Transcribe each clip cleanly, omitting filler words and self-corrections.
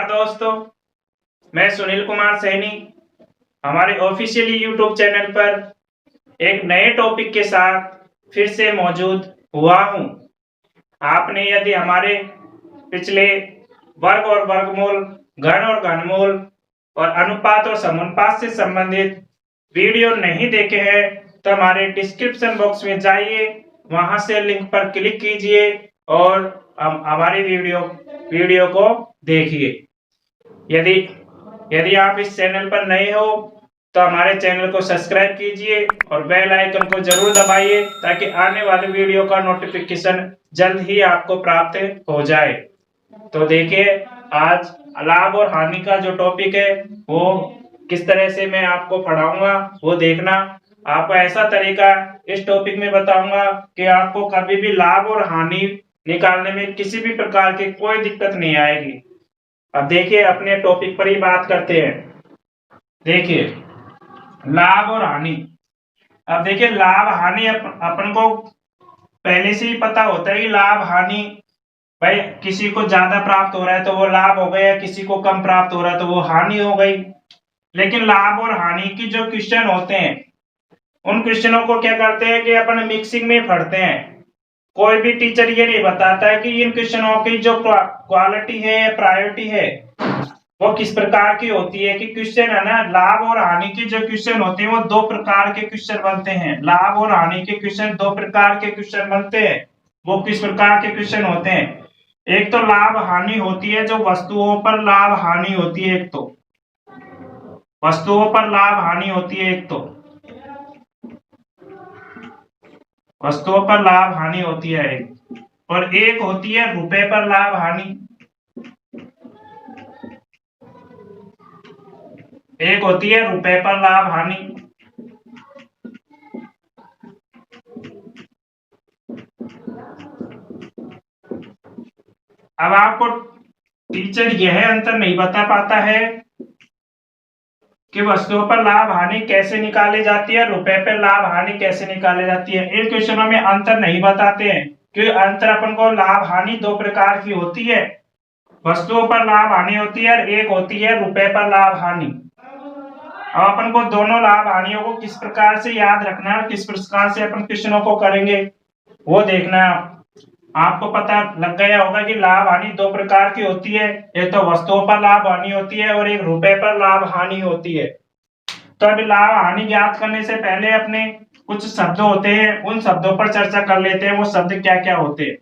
नमस्कार दोस्तों, मैं सुनील कुमार सैनी हमारे ऑफिशियली यूट्यूब चैनल पर एक नए टॉपिक के साथ फिर से मौजूद हुआ हूं। आपने यदि हमारे पिछले वर्ग और वर्गमूल, घन और घनमूल और अनुपात और समानुपात से संबंधित वीडियो नहीं देखे हैं तो हमारे डिस्क्रिप्शन बॉक्स में जाइए, वहां से लिंक पर क्लिक कीजिए और हमारे वीडियो को देखिए। यदि आप इस चैनल पर नए हो तो हमारे चैनल को सब्सक्राइब कीजिए और बेल आइकन को जरूर दबाइए ताकि आने वाले वीडियो का नोटिफिकेशन जल्द ही आपको प्राप्त हो जाए। तो देखिए, आज लाभ और हानि का जो टॉपिक है वो किस तरह से मैं आपको पढ़ाऊंगा वो देखना। आपको ऐसा तरीका इस टॉपिक में बताऊंगा कि आपको कभी भी लाभ और हानि निकालने में किसी भी प्रकार की कोई दिक्कत नहीं आएगी। अब देखिए, अपने टॉपिक पर ही बात करते हैं। देखिए, लाभ और हानि। अब देखिए, लाभ हानि अपन को पहले से ही पता होता है कि लाभ हानि, भाई किसी को ज्यादा प्राप्त हो रहा है तो वो लाभ हो गया, किसी को कम प्राप्त हो रहा है तो वो हानि हो गई। लेकिन लाभ और हानि की जो क्वेश्चन होते हैं उन क्वेश्चनों को क्या करते हैं कि अपन मिक्सिंग में पढ़ते हैं। कोई भी टीचर ये नहीं बताता है कि इन क्वेश्चनों की जो क्वालिटी है या प्रायोरिटी है वो किस प्रकार की होती है। कि क्वेश्चन है ना, लाभ और हानि के जो क्वेश्चन होते हैं वो दो प्रकार के क्वेश्चन बनते हैं। लाभ और हानि के क्वेश्चन दो प्रकार के क्वेश्चन बनते हैं। वो किस प्रकार के क्वेश्चन होते हैं? एक तो लाभ हानि होती है जो वस्तुओं पर लाभ हानि होती है, एक तो वस्तुओं पर लाभ हानि होती है, एक तो वस्तुओं पर लाभ हानि होती है एक, और एक होती है रुपए पर लाभ हानि। एक होती है रुपए पर लाभ हानि। अब आपको टीचर यह अंतर नहीं बता पाता है कि वस्तुओं पर लाभ हानि कैसे निकाली जाती है, रुपए पर लाभ हानि कैसे निकाली जाती है। इन क्वेश्चनों में अंतर नहीं बताते हैं कि अंतर अपन को लाभ हानि दो प्रकार की होती है। वस्तुओं पर लाभ हानि होती है और एक होती है रुपए पर लाभ हानि। अब अपन को दोनों लाभ हानियों को किस प्रकार से याद रखना है और किस प्रकार से अपन क्वेश्चनों को करेंगे वो देखना है। आपको पता लग गया होगा कि लाभ हानि दो प्रकार की होती है, एक तो वस्तुओं पर लाभ हानि होती है और एक रुपए पर लाभ हानि होती है। तो अभी लाभ हानि ज्ञात करने से पहले अपने कुछ शब्द होते हैं, उन शब्दों पर चर्चा कर लेते हैं। वो शब्द क्या क्या होते हैं?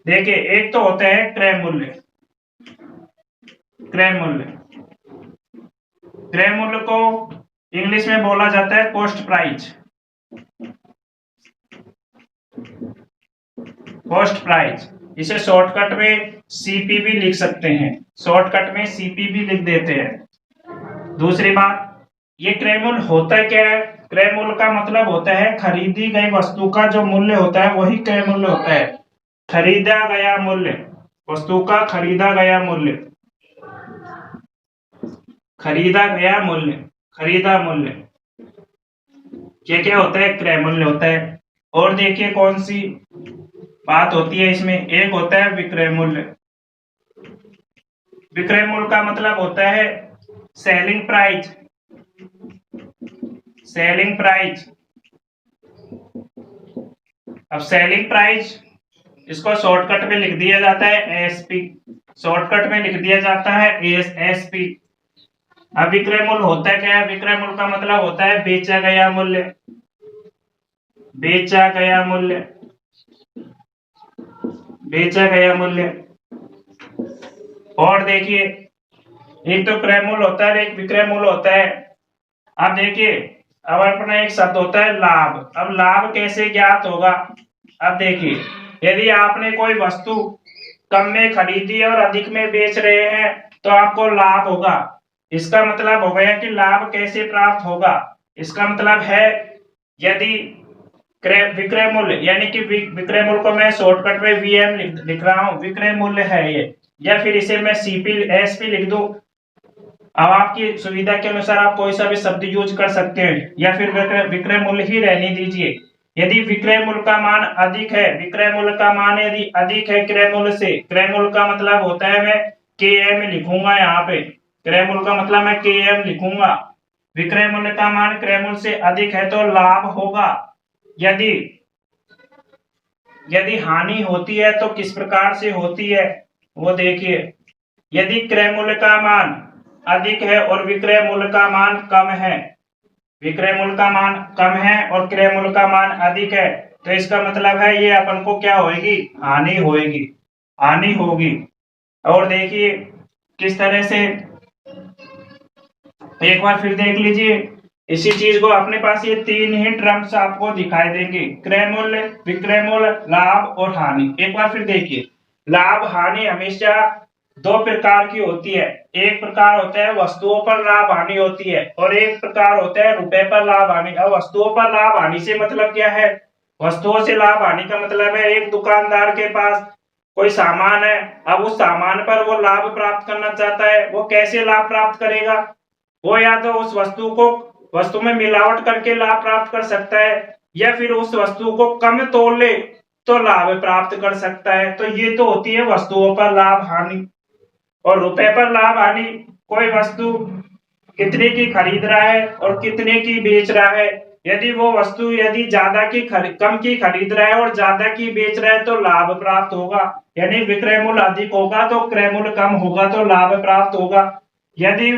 देखिए, एक तो होते हैं क्रय मूल्य। क्रय मूल्य, क्रय मूल्य को इंग्लिश में बोला जाता है कॉस्ट प्राइस। कॉस्ट प्राइस, इसे शॉर्टकट में सीपीबी लिख सकते हैं, शॉर्टकट में सीपीबी लिख देते हैं। दूसरी बात, ये क्रय मूल्य होता है क्या है? क्रय मूल्य का मतलब होता है खरीदी गई वस्तु का जो मूल्य होता है वही क्रय मूल्य होता है। खरीदा गया मूल्य, वस्तु का खरीदा गया मूल्य, खरीदा गया मूल्य, खरीदा मूल्य, क्या क्या होता है? क्रय मूल्य होता है। और देखिए कौन सी बात होती है इसमें, एक होता है विक्रय मूल्य। विक्रय मूल्य का मतलब होता है सेलिंग प्राइस। सेलिंग प्राइस, अब सेलिंग प्राइस इसको शॉर्टकट में लिख दिया जाता है एसपी, शॉर्टकट में लिख दिया जाता है एसपी। अब विक्रय मूल्य होता क्या है? विक्रय मूल्य का मतलब होता है बेचा गया मूल्य, बेचा गया मूल्य, बेचा गया मूल्य। और देखिए, एक तो क्रय मूल्य होता है, एक विक्रय मूल्य होता है। अब देखिए, अब अपना एक शब्द होता है लाभ। अब लाभ कैसे ज्ञात होगा? अब देखिए, यदि आपने कोई वस्तु कम में खरीदी और अधिक में बेच रहे हैं तो आपको लाभ होगा। इसका मतलब हो गया कि लाभ कैसे प्राप्त होगा। इसका मतलब है यदि विक्रय मूल्य, यानी कि विक्रय मूल्य को मैं शॉर्टकट में वीएम लिख रहा हूं, विक्रय मूल्य है ये, या फिर इसे मैं सीपी एसपी लिख दूं। अब आपकी सुविधा के अनुसार आप कोई सा भी शब्द यूज कर सकते हैं, या फिर विक्रय मूल्य ही रहने दीजिए। यदि विक्रय मूल्य का मान अधिक है, विक्रय मूल्य का मान यदि अधिक है क्रय मूल्य से, क्रय मूल्य का मतलब होता है मैं के एम लिखूंगा, यहाँ पे क्रय मूल्य का मतलब मैं के एम लिखूंगा। विक्रय मूल्य का मान क्रय मूल्य से अधिक है तो लाभ होगा। यदि यदि हानि होती है तो किस प्रकार से होती है वो देखिए। यदि क्रय मूल्य का मान अधिक है और विक्रय मूल्य का मान कम है, विक्रय मूल्य का मान कम है और क्रय मूल्य का मान अधिक है, तो इसका मतलब है ये अपन को क्या होगी, हानि होगी, हानि होगी। और देखिए किस तरह से, एक बार फिर देख लीजिए इसी चीज को, अपने पास ये तीन ही टर्म्स आपको दिखाई देंगे, क्रय मूल्य, विक्रय मूल्य, लाभ और हानि। एक बार फिर देखिए, लाभ हानि हमेशा दो प्रकार की होती है। एक प्रकार होता है वस्तुओं पर लाभ हानि होती है और एक प्रकार होता है रुपए पर लाभ हानि। अब वस्तुओं पर लाभ हानि से मतलब क्या है, वस्तुओं से लाभ हानि का मतलब है एक दुकानदार के पास कोई सामान है, अब उस सामान पर वो लाभ प्राप्त करना चाहता है, वो कैसे लाभ प्राप्त करेगा, वो या तो उस वस्तु में मिलावट करके लाभ प्राप्त कर सकता है या फिर उस वस्तु को कम तोल ले तो लाभ प्राप्त कर सकता है। तो ये तो होती है वस्तुओं पर लाभ हानि। और रुपए पर लाभ हानि, कोई वस्तु कितने की खरीद रहा है और कितने की बेच रहा है, यदि वो वस्तु यदि कम की खरीद रहा है और ज्यादा की बेच रहा है तो लाभ प्राप्त होगा। यानी विक्रय मूल्य अधिक होगा तो क्रय मूल्य कम होगा तो लाभ प्राप्त होगा। यदि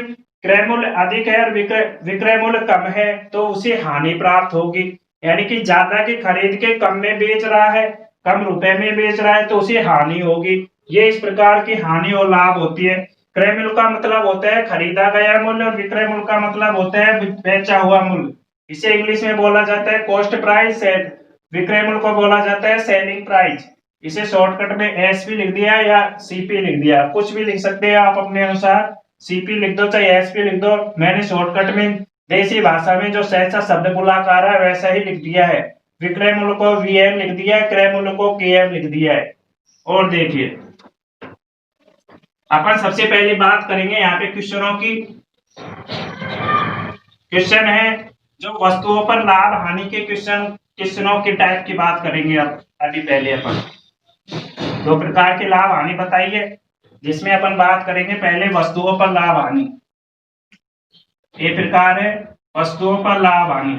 क्रय मूल्य अधिक है और विक्रय मूल्य कम है तो उसे हानि प्राप्त होगी। यानी कि ज्यादा की खरीद के कम में बेच रहा है, कम रुपए में बेच रहा है तो उसे हानि होगी। ये इस प्रकार की हानि और लाभ होती है। क्रय मूल्य का मतलब होता है खरीदा गया मूल्य और विक्रय मूल्य का मतलब होता है बेचा हुआ मूल्य। इसे इंग्लिश में बोला जाता है कॉस्ट प्राइस। विक्रय मूल्य को बोला जाता है सेलिंग प्राइस। इसे शॉर्टकट में एसपी लिख दिया या सीपी लिख दिया, कुछ भी लिख सकते हैं आप अपने अनुसार, सीपी लिख दो चाहे एसपी लिख दो। मैंने शॉर्टकट में देसी भाषा में जो सहसा शब्द बुलाकार है वैसा ही लिख दिया है। विक्रय मूल्य को वीएम लिख दिया है, क्रय मूल्य को केएम लिख दिया है। और देखिए अपन सबसे पहले बात करेंगे यहाँ पे क्वेश्चनों की। क्वेश्चन है जो वस्तुओं पर लाभ हानि के क्वेश्चनों की टाइप की बात करेंगे। अब अभी पहले अपन दो प्रकार के लाभ हानि बताइए, जिसमें अपन बात करेंगे पहले वस्तुओं पर लाभ हानि। ये प्रकार है वस्तुओं पर लाभ हानि,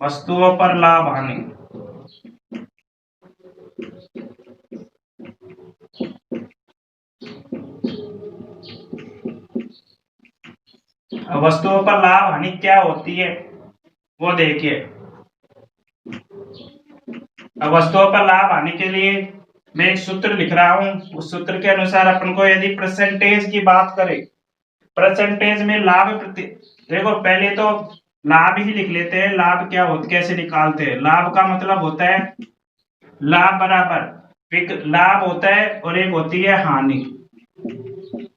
वस्तुओं पर लाभ हानि। वस्तुओं पर लाभ हानि क्या होती है वो देखिए। अब वस्तुओं पर लाभ हानि के लिए मैं एक सूत्र लिख रहा हूं, उस सूत्र के अनुसार अपन को यदि परसेंटेज की बात करें, परसेंटेज में लाभ देखो पहले तो लाभ ही लिख लेते हैं। लाभ क्या होता, कैसे निकालते हैं, लाभ का मतलब होता है लाभ बराबर लाभ होता है और एक होती है हानि।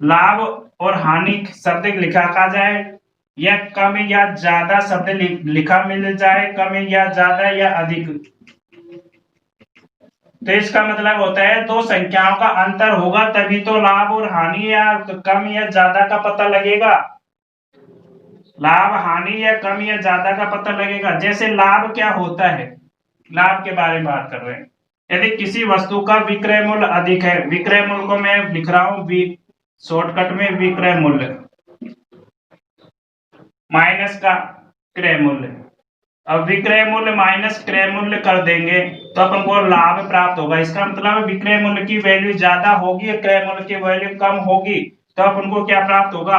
लाभ और हानि शब्द लिखा जाए या कम या ज्यादा शब्द लिखा मिल जाए, कम या ज्यादा या अधिक, तो इसका मतलब होता है दो संख्याओं का अंतर होगा तभी तो लाभ और हानि या कम या ज्यादा का पता लगेगा। लाभ हानि या कम या ज्यादा का पता लगेगा। जैसे लाभ क्या होता है, लाभ के बारे में बात कर रहे हैं। यदि किसी वस्तु का विक्रय मूल्य अधिक है, विक्रय मूल्य को मैं लिख रहा हूं शॉर्टकट में विक्रय मूल्य माइनस का क्रय मूल्य। अब विक्रय मूल्य माइनस क्रय मूल्य कर देंगे तो अपन को लाभ प्राप्त होगा। इसका मतलब विक्रय मूल्य की वैल्यू ज्यादा होगी और क्रय मूल्य की वैल्यू कम होगी तो अपन को क्या प्राप्त होगा,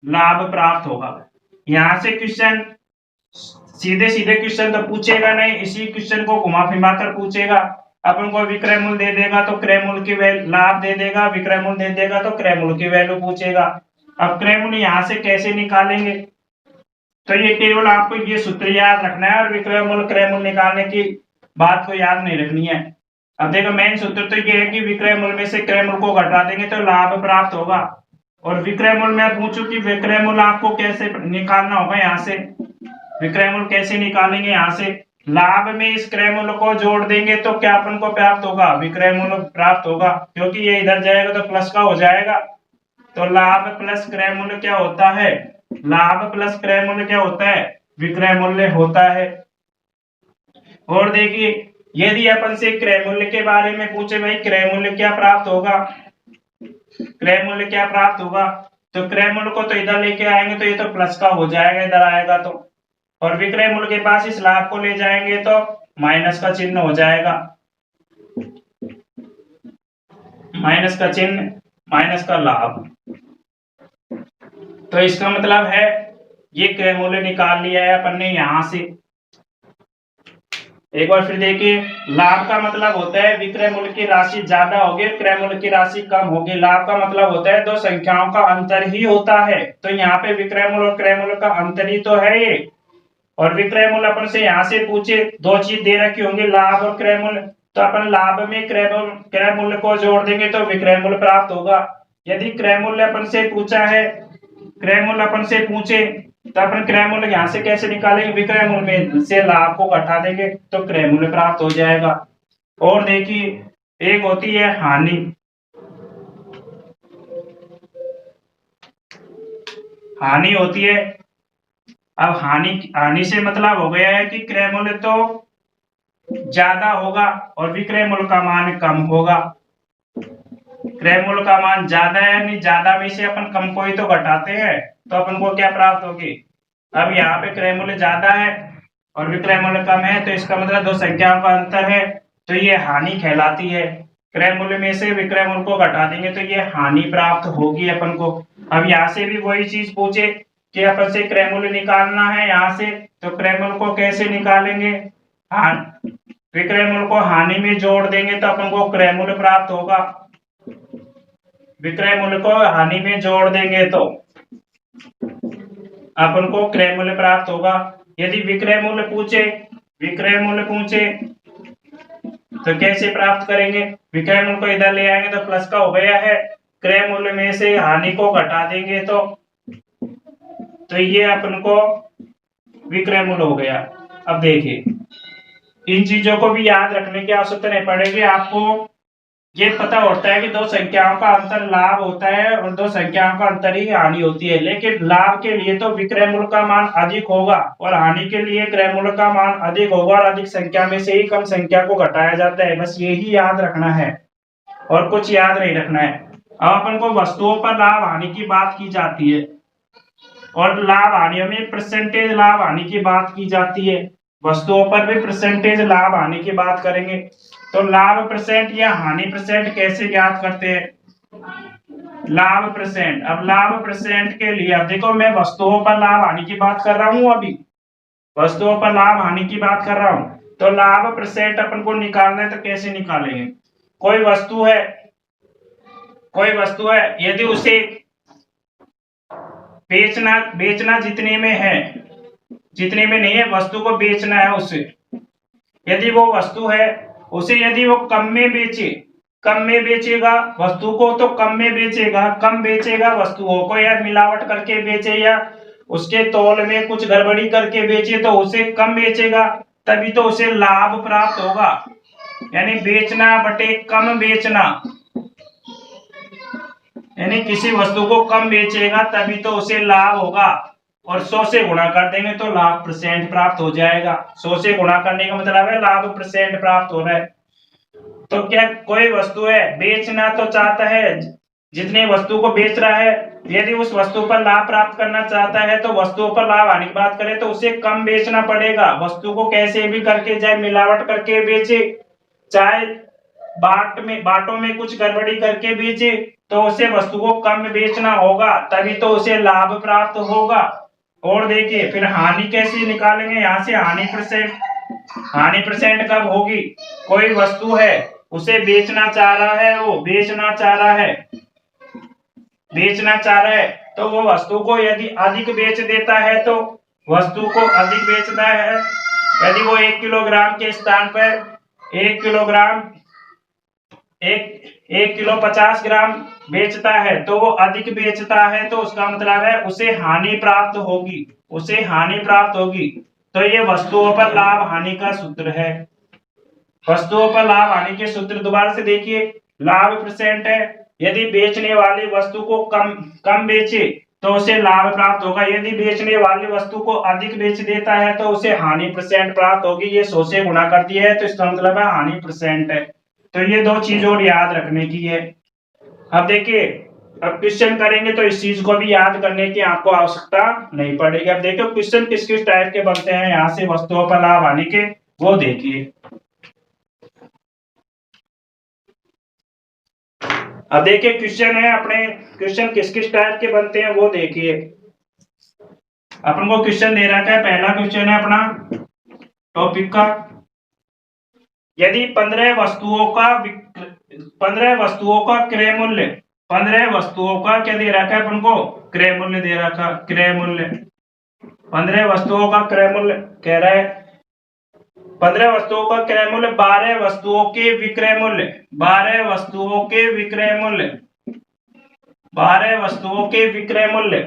लाभ प्राप्त होगा। यहाँ से क्वेश्चन सीधे सीधे क्वेश्चन तो पूछेगा नहीं, इसी क्वेश्चन को घुमा फिरा कर पूछेगा। अपन को विक्रय मूल्य दे देगा तो क्रय मूल्य की वैल्यू, लाभ दे देगा विक्रय मूल्य दे देगा तो क्रय मूल्य की वैल्यू पूछेगा। अब क्रय मूल्य यहाँ से कैसे निकालेंगे, तो ये केवल आपको ये सूत्र याद रखना है और विक्रय मूल्य क्रय मूल्य निकालने की बात को याद नहीं रखनी है। अब देखो मेन सूत्र तो ये है कि विक्रय मूल्य में से क्रय मूल्य को घटा देंगे तो लाभ प्राप्त होगा। और विक्रय मूल्य मैं पूछूं कि विक्रय मूल्य आपको कैसे निकालना होगा, यहाँ से विक्रय मूल्य कैसे निकालेंगे, यहाँ से लाभ में इस क्रय मूल्य को जोड़ देंगे तो क्या अपन को प्राप्त होगा, विक्रय मूल्य प्राप्त होगा, क्योंकि ये इधर जाएगा तो प्लस का हो जाएगा। तो लाभ प्लस क्रय मूल्य क्या होता है, लाभ प्लस क्रय मूल्य क्या होता है, विक्रय मूल्य होता है। और देखिए यदि अपन से क्रय मूल्य के बारे में पूछे, भाई क्रय मूल्य क्या प्राप्त होगा, क्रय मूल्य क्या प्राप्त होगा, तो क्रय मूल्य को तो इधर लेके आएंगे तो ये तो प्लस का हो जाएगा, इधर आएगा तो, और विक्रय मूल्य के पास इस लाभ को ले जाएंगे तो माइनस का चिन्ह हो जाएगा, माइनस का चिन्ह, माइनस का लाभ। तो इसका मतलब है ये क्रय मूल्य निकाल लिया है अपन ने यहां से। एक बार फिर देखिए, लाभ का मतलब होता है विक्रय मूल्य की राशि ज्यादा होगी, क्रय मूल्य की राशि कम होगी। लाभ का मतलब होता है दो संख्याओं का अंतर ही होता है। तो यहाँ पे विक्रय मूल्य और क्रय मूल्य का अंतर ही तो है ये। और विक्रय मूल्य अपन से यहाँ से पूछे, दो चीज दे रखी होंगी, लाभ और क्रय मूल्य, तो अपन लाभ में क्रय मूल्य को जोड़ देंगे तो विक्रय मूल्य प्राप्त होगा। यदि क्रय मूल्य अपन से पूछा है, क्रय मूल्य अपन से पूछे, तो अपन क्रय मूल्य यहाँ से कैसे निकालेंगे, विक्रय मूल्य में से लाभ को घटा देंगे तो क्रय मूल्य प्राप्त हो जाएगा। और देखिए एक होती है हानि, हानि होती है। अब हानि से मतलब हो गया है कि क्रय मूल्य तो ज्यादा होगा और विक्रय मूल्य का मान कम होगा। क्रय मूल्य का मान ज्यादा है, यानी ज्यादा में से अपन कम को ही तो घटाते हैं, तो अपन को क्या प्राप्त होगी। अब यहाँ पे क्रय मूल्य ज्यादा है और विक्रय मूल्य कम है, तो इसका मतलब दो संख्याओं का अंतर है, तो ये हानि कहलाती है। क्रय मूल्य में से विक्रय मूल्य को घटा देंगे तो ये हानि प्राप्त होगी अपन को। अब यहाँ से भी वही चीज पूछे कि अपन से क्रय मूल्य निकालना है यहाँ से, तो क्रय मूल्य को कैसे निकालेंगे, विक्रय मूल्य को हानि में जोड़ देंगे तो अपन को क्रय मूल्य प्राप्त होगा। विक्रय मूल्य को हानि में जोड़ देंगे तो अपन को क्रय मूल्य प्राप्त होगा। यदि विक्रय मूल्य पूछे, विक्रय मूल्य पूछे तो कैसे प्राप्त करेंगे, विक्रय मूल्य को इधर ले आएंगे तो प्लस का हो गया है, क्रय मूल्य में से हानि को घटा देंगे तो ये अपन को विक्रय मूल्य हो गया। अब देखिए इन चीजों को भी याद रखने की आवश्यकता नहीं पड़ेगी, आपको ये पता होता है कि दो संख्याओं का अंतर लाभ होता है और दो संख्याओं का अंतर ही हानि होती है। लेकिन लाभ के लिए तो विक्रय मूल्य का मान अधिक होगा और हानि के लिए क्रय मूल्य का मान अधिक होगा, और अधिक संख्या में से ही कम संख्या को घटाया जाता है। बस यही याद रखना है और कुछ याद नहीं रखना है। अब अपन को वस्तुओं पर लाभ हानि की बात की जाती है और लाभ हानियों में परसेंटेज लाभ हानि की बात की जाती है, वस्तुओं पर भी परसेंटेज लाभ हानि की बात करेंगे। तो लाभ परसेंट या हानि परसेंट कैसे ज्ञात करते हैं, लाभ परसेंट। अब लाभ परसेंट के लिए, अब देखो मैं वस्तुओं पर लाभ हानि की बात कर रहा हूं, अभी वस्तुओं पर लाभ हानि की बात कर रहा हूं, तो लाभ परसेंट अपन को निकालना है तो कैसे निकालेंगे। कोई वस्तु है, कोई वस्तु है, यदि उसे बेचना जितने में है, जितने में नहीं है, वस्तु को बेचना है उसे, यदि वो वस्तु है उसे यदि वो कम में बेचे, कम में बेचेगा वस्तु को तो कम में बेचेगा, कम बेचेगा वस्तुओं को, या मिलावट करके बेचे या उसके तौल में कुछ गड़बड़ी करके बेचे तो उसे कम बेचेगा, तभी तो उसे लाभ प्राप्त होगा। यानी बेचना बटे कम बेचना, यानी किसी वस्तु को कम बेचेगा तभी तो उसे लाभ होगा, और 100 से गुणा कर देंगे तो लाभ परसेंट प्राप्त हो जाएगा। 100 से गुणा करने का मतलब है लाभ परसेंट प्राप्त हो रहा है। तो क्या कोई वस्तु है, बेचना तो चाहता है, जितने वस्तु को बेच रहा है, यदि उस वस्तु पर लाभ प्राप्त करना चाहता है तो वस्तुओं पर लाभ आने की बात करें तो उसे कम बेचना पड़ेगा। वस्तु को कैसे भी करके, चाहे मिलावट करके बेचे, चाहे बाटों में कुछ गड़बड़ी करके बेचे, तो उसे वस्तु को कम बेचना होगा, तभी तो उसे लाभ प्राप्त होगा। और देखिए फिर हानि कैसे निकालेंगे, यहाँ से हानि परसेंट, हानि परसेंट कब होगी, कोई वस्तु है उसे बेचना चाह रहा है, वो बेचना चाह रहा है, बेचना चाह रहा है, तो वो वस्तु को यदि अधिक बेच देता है, तो वस्तु को अधिक बेचना है, यदि वो 1 किलोग्राम के स्थान पर 1 किलोग्राम 1 किलो 50 ग्राम बेचता है, तो वो अधिक बेचता है, तो उसका मतलब है उसे हानि प्राप्त होगी, उसे हानि प्राप्त होगी। तो ये वस्तुओं पर लाभ हानि का सूत्र है। वस्तुओं पर लाभ हानि के सूत्र दोबारा से देखिए, लाभ परसेंट है, यदि बेचने वाली वस्तु को कम बेचे तो उसे लाभ प्राप्त होगा। यदि बेचने वाली वस्तु को अधिक बेच देता है तो उसे हानि % प्राप्त होगी। ये 100 से गुणा कर दिया है तो इसका मतलब है हानि % है। तो ये दो चीज और याद रखने की है। अब देखिए, अब क्वेश्चन करेंगे तो इस चीज को भी याद करने की आपको आवश्यकता नहीं पड़ेगी। अब देखो क्वेश्चन किस किस टाइप के बनते हैं यहाँ से वस्तुओं पर लाभ हानि के, वो देखिए। अब देखिए क्वेश्चन है अपने, क्वेश्चन किस किस टाइप के बनते हैं वो देखिए। अपन को क्वेश्चन दे रखा है, पहला क्वेश्चन है अपना टॉपिक का, यदि 15 वस्तुओं का क्रय मूल्य, 15 वस्तुओं का क्या दे रखा है अपन को, क्रय मूल्य दे रखा, क्रय मूल्य 15 वस्तुओं का क्रय मूल्य कह रहा है। 15 वस्तुओं का क्रय मूल्य 12 वस्तुओं के विक्रय मूल्य, 12 वस्तुओं के विक्रय मूल्य, 12 वस्तुओं के विक्रय मूल्य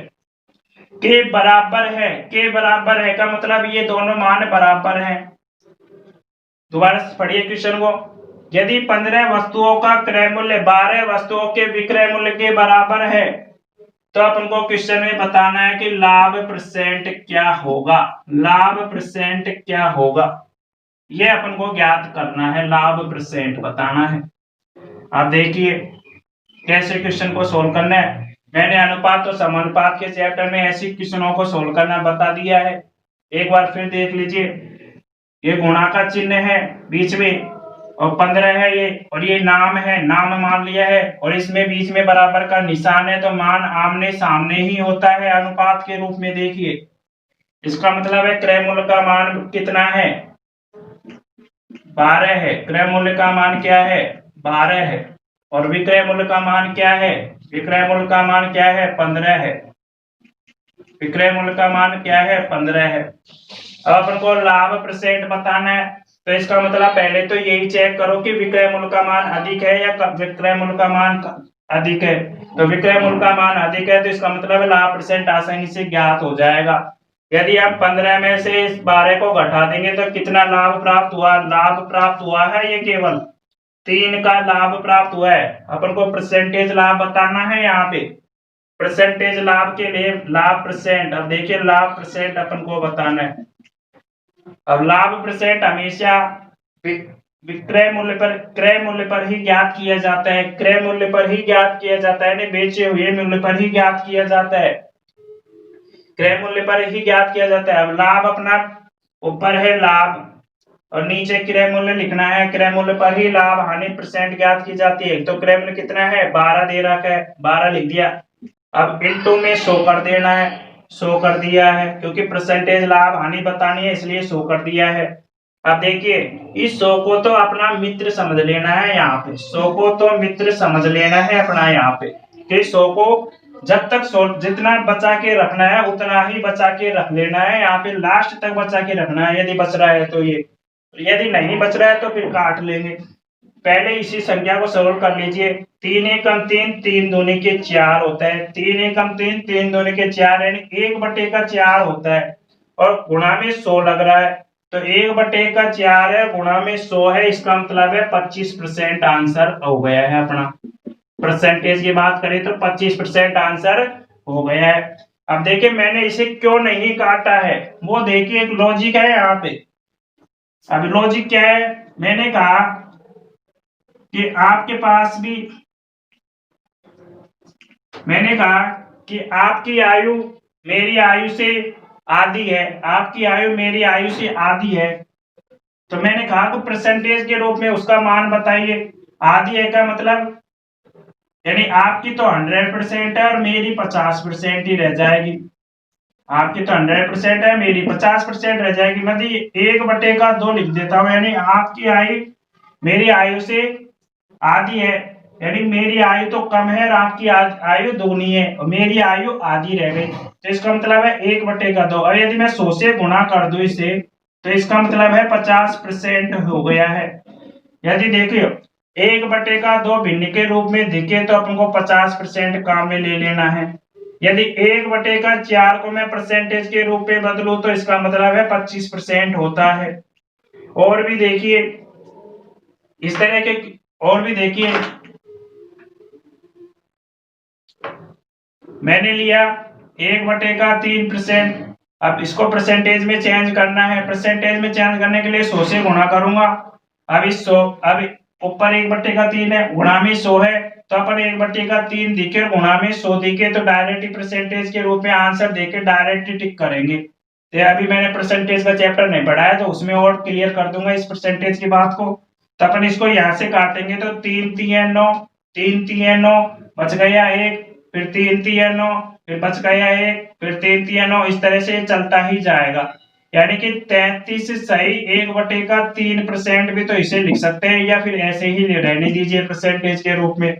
के बराबर है। के बराबर है का मतलब ये दोनों मान बराबर हैं। दोबारा से पढ़िए क्वेश्चन को, यदि 15 वस्तुओं का क्रय मूल्य 12 वस्तुओं के विक्रय मूल्य के बराबर है तो अपन को क्वेश्चन में बताना है कि लाभ % क्या होगा। लाभ % क्या होगा ये अपन को ज्ञात करना है, लाभ % बताना है। आप देखिए कैसे क्वेश्चन को सोल्व करना है। मैंने अनुपात और समानुपात के चैप्टर में ऐसी क्वेश्चनों को सोल्व करना बता दिया है। एक बार फिर देख लीजिए, ये गुणा का चिन्ह है बीच में और 15 है ये, और ये नाम है, नाम मान लिया है, और इसमें बीच में बराबर का निशान है तो मान आमने सामने ही होता है अनुपात के रूप में। देखिए इसका मतलब है क्रय मूल्य का मान कितना है, 12 है। क्रय मूल्य का मान क्या है, 12 है। और विक्रय मूल्य का मान क्या है, विक्रय मूल्य का मान क्या है, 15 है। विक्रय मूल्य का मान क्या है, 15 है। अब अपन को लाभ % बताना है तो इसका मतलब पहले तो यही चेक करो कि विक्रय मूल्य का मान अधिक है या विक्रय मूल्य का मान अधिक है। तो विक्रय मूल्य का मान अधिक है तो इसका मतलब लाभ % आसानी से ज्ञात हो जाएगा। यदि आप 15 में से इस 12 को घटा देंगे तो कितना लाभ प्राप्त हुआ, लाभ प्राप्त हुआ है ये केवल 3 का लाभ प्राप्त हुआ है। अपन को % लाभ बताना है यहाँ पे, % लाभ के लिए लाभ %। अब देखिए लाभ % अपन को बताना है। अब लाभ % हमेशा विक्रय मूल्य पर, क्रय मूल्य पर ही ज्ञात किया जाता है, क्रय मूल्य पर ही ज्ञात किया जाता है, नहीं बेचे हुए मूल्य पर ही ज्ञात किया जाता है, क्रय मूल्य पर ही ज्ञात किया जाता है। अब लाभ अपना ऊपर है लाभ और नीचे क्रय मूल्य लिखना है, क्रय मूल्य पर ही लाभ हानि % ज्ञात की जाती है। तो क्रय मूल्य कितना है, 12 दे रखा है, 12 लिख दिया। अब इनटू में 100 कर देना है, 100 कर दिया है क्योंकि % लाभ हानि बतानी है इसलिए 100 कर दिया है। अब देखिए इस 100 को तो अपना मित्र समझ लेना है, यहाँ पे 100 को तो मित्र समझ लेना है अपना, यहाँ पे कि 100 को जब तक 100 जितना बचा के रखना है उतना ही बचा के रख लेना है, यहाँ पे लास्ट तक बचा के रखना है। यदि बच रहा है तो ये, यदि नहीं बच रहा है तो फिर काट लेंगे। पहले इसी संख्या को सोल्व कर लीजिए। 3 एकम 3, 3 दूनी के 4 होता है, 3 एकम 3, 3 दूनी के 4 यानी 1/4 होता है। और गुणा में 100 लग रहा है तो 1/4 है, गुणा में 100 है, इसका मतलब है 25% आंसर हो गया है अपना। % की बात करें तो 25% आंसर हो गया है। अब देखिए मैंने इसे क्यों नहीं काटा है वो देखिए, एक लॉजिक है यहाँ पे। अब लॉजिक क्या है, मैंने कहा कि आपके पास भी, मैंने कहा कि आपकी आयु मेरी आयु से आधी है, आपकी आयु मेरी आयु से आधी है। तो मैंने कहा कि % के रूप में उसका मान बताइए। आधी है का मतलब यानी आपकी तो 100% है और मेरी 50% ही रह जाएगी। आपकी तो 100% है, मेरी 50% रह जाएगी। मतलब 1/2 लिख देता हूँ, यानी आपकी आयु मेरी आयु से आधी है, यानी मेरी आयु तो कम है और आपकी आयु दोगुनी है और मेरी आयु आधी रह गई। तो इसका मतलब है 1/2। और यदि मैं 100 से गुणा कर दूं इसे तो इसका मतलब है 50% हो गया है। यदि देखिए 1/2 भिन्न के रूप में दिखे तो अपन को 50% काम में ले लेना है। यदि 1/4 को मैं % के रूप में बदलूं तो इसका मतलब है 25% होता है। और भी देखिए इस तरह के, और भी देखिए मैंने लिया 1/3%। अब इसको परसेंटेज में चेंज करना है। परसेंटेज में चेंज करने के लिए 100 से गुणा करूंगा। अब इस 100, अब ऊपर 1/3 है, गुणा में 100 है, तो अपन 1/3 दिखे गुणा में 100 दिखे तो डायरेक्ट परसेंटेज के रूप में आंसर देके डायरेक्ट टिक करेंगे। तो अभी मैंने परसेंटेज का चैप्टर नहीं पढ़ा है तो उसमें और क्लियर कर दूंगा इस परसेंटेज की बात को। तो अपन इसको यहाँ से काटेंगे तो 3 3 9, 3 3 9, बच गया 1, फिर 3 3 9, फिर बच गया 1, फिर 3 3 9, इस तरह से चलता ही जाएगा। यानी कि 33 सही 1/3% भी तो इसे लिख सकते हैं या फिर ऐसे ही रहने दीजिए परसेंटेज के रूप में।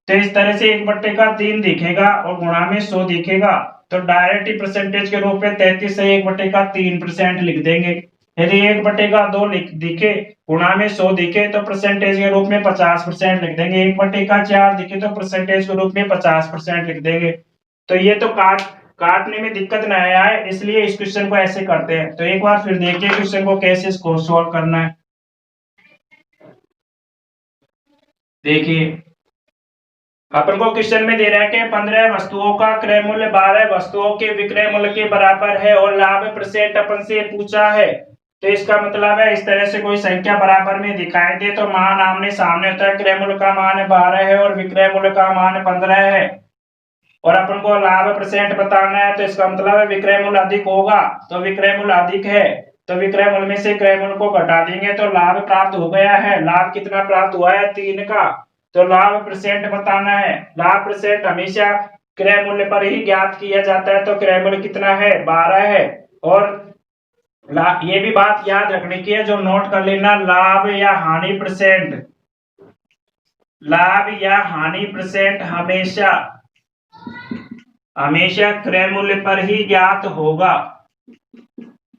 तो इस तरह से 1/3 दिखेगा और गुणा में 100 दिखेगा तो डायरेक्ट ही परसेंटेज के रूप में 33 सही 1/3% लिख देंगे। यदि 1/2 दिखे गुणा में 100 दिखे तो परसेंटेज के रूप में 50% लिख देंगे। 1/4 दिखे तो परसेंटेज के रूप में 50% लिख देंगे। तो ये तो काटने में दिक्कत न आए इसलिए इस क्वेश्चन को ऐसे करते हैं। तो एक बार फिर देखिए क्वेश्चन को कैसे इसको सॉल्व करना है। देखिए अपन को क्वेश्चन में दे रहा है कि 15 वस्तुओं का क्रय मूल्य 12 वस्तुओं के विक्रय मूल्य के बराबर है और लाभ परसेंट अपन से पूछा है। तो इसका मतलब है इस तरह से कोई संख्या बराबर में दिखाई दे तो मान आमने सामने होता है। क्रय मूल्य का मान 12 है और विक्रय मूल्य का मान 15 है और अपन को लाभ परसेंट बताना है। तो इसका मतलब है विक्रय मूल्य अधिक होगा तो विक्रय मूल्य अधिक है तो विक्रय मूल्य में से क्रय मूल्य को घटा देंगे तो लाभ प्राप्त हो गया है। लाभ कितना प्राप्त हुआ है 3 का। तो लाभ परसेंट बताना है। लाभ परसेंट हमेशा क्रय मूल्य पर ही ज्ञात किया जाता है। तो क्रय मूल्य कितना है 12 है। और ये भी बात याद रखने की है जो नोट कर लेना, लाभ या हानि परसेंट, लाभ या हानि परसेंट हमेशा हमेशा क्रय मूल्य पर ही ज्ञात होगा।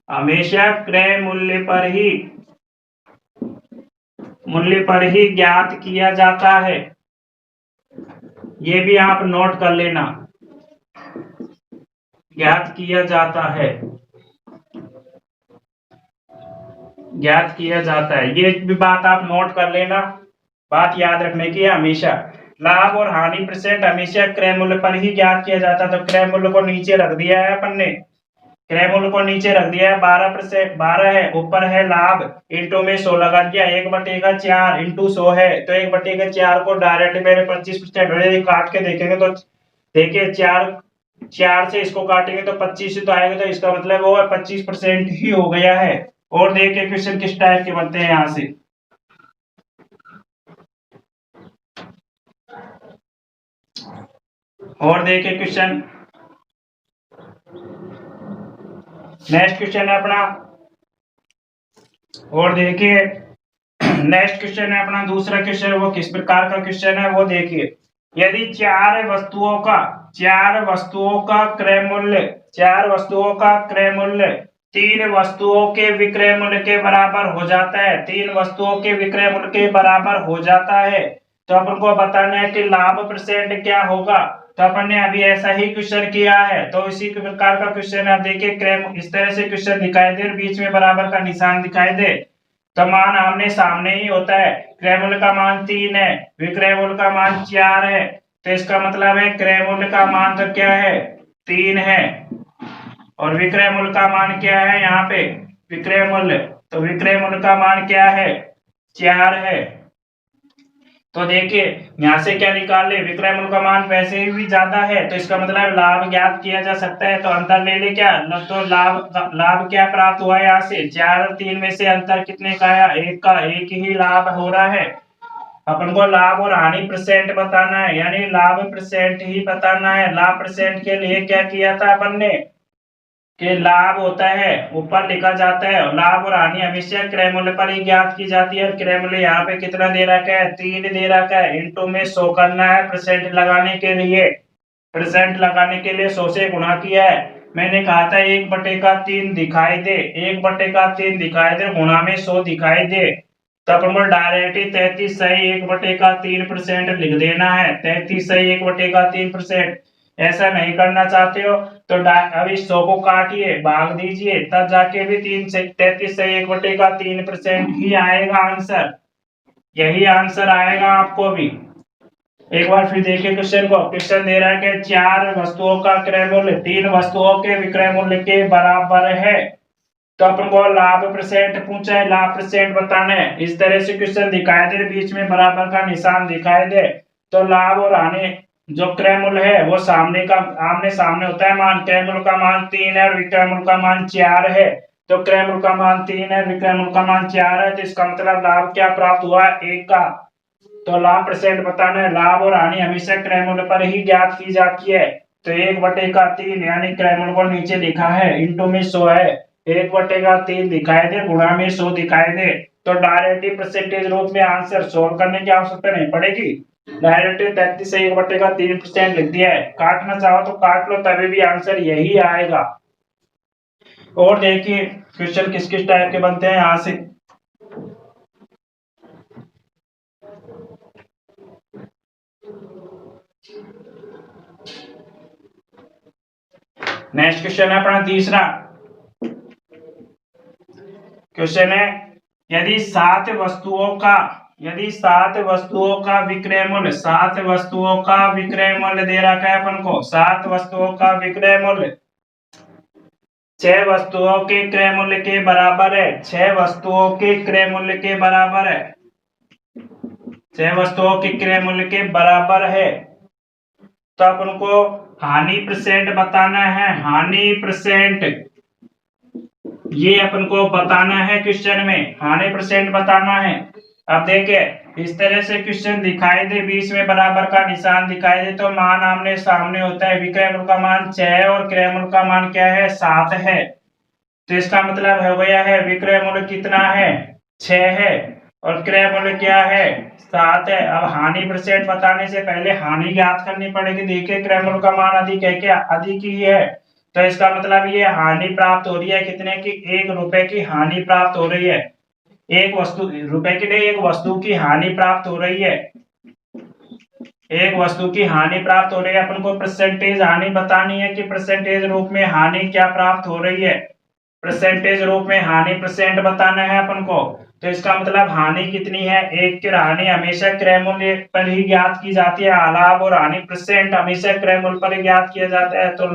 हमेशा क्रय मूल्य पर ही ज्ञात किया जाता है। ये भी आप नोट कर लेना, ज्ञात किया जाता है, ज्ञात किया जाता है। ये भी बात आप नोट कर लेना, बात याद रखने की है हमेशा। लाभ और हानि परसेंट हमेशा क्रय मूल्य पर ही ज्ञात किया जाता है। तो क्रय मूल्य को नीचे रख दिया है अपन ने, क्रय मूल्य को नीचे रख दिया है। 12% 12 है, ऊपर है लाभ, इंटू में 100 लगा दिया। 1/4 इंटू 100 है तो 1/4 को डायरेक्ट मेरे 25% काट के देखेंगे तो देखिए 4 से इसको काटेंगे तो 25 तो आएगा। तो इसका मतलब वो 25% ही हो गया है। और देखिए क्वेश्चन किस टाइप के बनते हैं यहाँ से। और देखिए क्वेश्चन, नेक्स्ट क्वेश्चन है अपना, और देखिए नेक्स्ट क्वेश्चन है अपना दूसरा क्वेश्चन, वो किस प्रकार का क्वेश्चन है वो देखिए। यदि 4 वस्तुओं का क्रय मूल्य 3 वस्तुओं के विक्रय मूल्य के बराबर हो जाता है, 3 वस्तुओं के विक्रय मूल्य के बराबर हो जाता है तो अपन को बताना है कि लाभ परसेंट क्या होगा। तो अपन ने अभी ऐसा ही क्वेश्चन किया है तो इसी प्रकार का क्वेश्चन है। देखिए क्रय इस तरह से क्वेश्चन दिखाई दे, बीच में बराबर का निशान दिखाई दे तो मान आमने सामने ही होता है। क्रय मूल्य का मान 3 है, विक्रय मूल्य का मान 4 है। तो इसका मतलब है क्रय मूल्य का मान तो क्या है 3 है और विक्रय मूल्य का मान क्या है यहाँ पे विक्रय मूल्य, तो विक्रय मूल्य का मान क्या है 4 है। तो देखिए यहाँ से क्या निकाल ले, विक्रय मूल्य का मान वैसे ही भी ज्यादा है तो इसका मतलब लाभ ज्ञात किया जा सकता है। तो अंतर ले ले क्या, तो लाभ क्या प्राप्त हुआ यहाँ से 4 और 3 में से अंतर कितने का आया, 1 का, 1 ही लाभ हो रहा है। अपन को लाभ और हानि परसेंट बताना है, यानी लाभ परसेंट ही बताना है। लाभ परसेंट के लिए क्या किया था अपन ने कि लाभ होता है ऊपर लिखा जाता है, लाभ और हानि हमेशा क्रय मूल्य पर ही ज्ञात की जाती है। और क्रय मूल्य यहाँ पे कितना दे रखा है 3 दे रखा है, इंटू में 100 करना है परसेंट लगाने के लिए। परसेंट लगाने के लिए 100 से गुणा किया है। मैंने कहा था 1/3 दिखाई दे, 1/3 दिखाई दे, गुणा में 100 दिखाई दे तो अपन को डायरेक्ट ही 33 सही 1/3% लिख देना है। 33 सही 1/3%। ऐसा नहीं करना चाहते हो तो अब इस 100 को काटिए भाग दीजिए तब जाके भी 33 से 1/3% ही आएगा आंसर। यही आंसर आएगा आपको भी। एक बार फिर देखिए क्वेश्चन को। क्वेश्चन दे रहा है कि 4 वस्तुओं का क्रय मूल्य 3 वस्तुओं के विक्रय मूल्य के बराबर है। तो अपन को लाभ परसेंट पूछा है, लाभ परसेंट बताना है। इस तरह से क्वेश्चन दिखाई दे, बीच में बराबर का निशान दिखाई दे, तो लाभ और हानि जो क्रय मूल्य है वो सामने का आमने सामने होता है। मान क्रय मूल्य का मान 3 है और विक्रय मूल्य का मान 4 है। तो क्रय मूल्य का मान 3 है, विक्रय मूल्य का मान 4 है, तो इसका मतलब लाभ क्या प्राप्त हुआ, 1 का। तो लाभ परसेंट बताना है। लाभ और हानि हमेशा क्रय मूल्य पर ही ज्ञात की जाती है। तो 1/3 यानी क्रय मूल्य को नीचे लिखा है, इंटू में 100 है। 1/3 दिखाई दे, गुणा में 100 दिखाई दे, तो डायरेक्ट ही परसेंटेज रूप में आंसर सोल्व करने की आवश्यकता नहीं पड़ेगी। डायरेक्ट 33 से 1/3% लिख दिया है। काटना चाहो तो काट लो, तभी भी आंसर यही आएगा। और देखिए क्वेश्चन किस किस टाइप के बनते हैं यहाँ से। नेक्स्ट क्वेश्चन है अपना तीसरा। क्वेश्चन है, यदि 7 वस्तुओं का विक्रय मूल्य 7 वस्तुओं का विक्रय मूल्य दे रखा है अपन को। 7 वस्तुओं का विक्रय मूल्य 6 वस्तुओं के क्रय मूल्य के बराबर है। 6 वस्तुओं के क्रय मूल्य के बराबर है। 6 वस्तुओं के क्रय मूल्य के बराबर है। तो अपन को हानि परसेंट बताना है। हानि परसेंट ये अपन को बताना है क्वेश्चन में, हानि परसेंट बताना है। अब देखिए इस तरह से क्वेश्चन दिखाई दे, बीच में बराबर का निशान दिखाई दे, तो मान आमने सामने होता है। विक्रय मूल्य का मान 6 है और क्रय मूल्य का मान क्या है, 7 है। तो इसका मतलब हो गया है विक्रय मूल्य कितना है, 6 है, और क्रय मूल्य क्या है, 7 है। अब हानि परसेंट बताने से पहले हानि ज्ञात करनी पड़ेगी। देखिए क्रय मूल्य का मान अधिक है, क्या अधिक ही है, तो इसका मतलब ये हानि प्राप्त हो रही है कितने की, 1 रुपए की हानि प्राप्त हो रही है। एक वस्तु रुपए की नहीं, एक वस्तु की हानि प्राप्त हो रही है। एक वस्तु की हानि प्राप्त हो रही है। अपन को परसेंटेज हानि बतानी है कि परसेंटेज रूप में हानि क्या प्राप्त हो रही है। परसेंटेज रूप में हानि परसेंट बताना है अपन को। तो इसका मतलब हानि कितनी है, 1 की हानि हमेशा क्रय मूल्य पर ही ज्ञात की जाती है। लाभ और हानि परसेंट हमेशा क्रय मूल्य पर ही ज्ञात किया जाता है। तो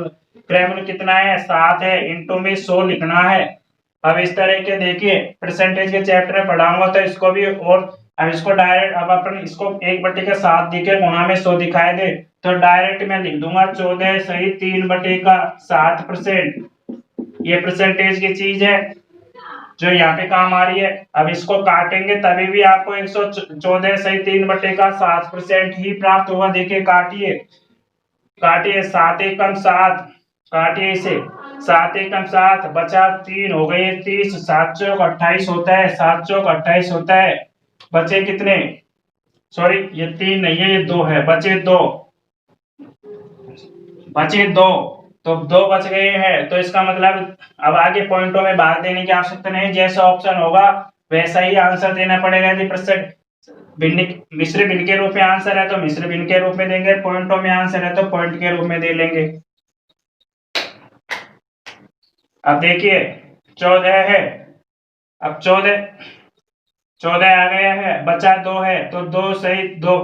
क्रय मूल्य कितना है, 7 है, इंटू में 100 लिखना है। अब इस तरह के देखिए परसेंटेज के चैप्टर में पढ़ाऊंगा तो इसको भी, और अब इसको डायरेक्ट, अब अपन इसको 1/7 दिखे, गुणा में 100 दिखाई दे, तो डायरेक्ट मैं लिख दूंगा 14 सही 3/7%। ये परसेंटेज की चीज है जो यहाँ पे काम आ रही है। अब इसको काटेंगे तभी भी आपको 114 सही 3/7% ही प्राप्त होगा। देखिए काटिए, काटिए, 7 एकम 7, काटिए इसे, 7 एकम 7, बचा 3, हो गए 30, 7 चौक 28 होता है, 7 चौक 28 होता है। बचे कितने, सॉरी ये 3 नहीं है, ये 2 है, बचे 2, बचे 2, तो 2 बच गए हैं। तो इसका मतलब अब आगे पॉइंटों में भाग देने की आवश्यकता नहीं, जैसा ऑप्शन होगा वैसा ही आंसर देना पड़ेगा। यदि परसेंट भिन्न मिश्र भिन्न के रूप में आंसर है तो मिश्र भिन्न के रूप में देंगे, पॉइंटों में आंसर है तो पॉइंट के रूप में दे लेंगे। अब देखिए 14 है, अब 14 आ गया है, बचा 2 है, तो 2 सही 2,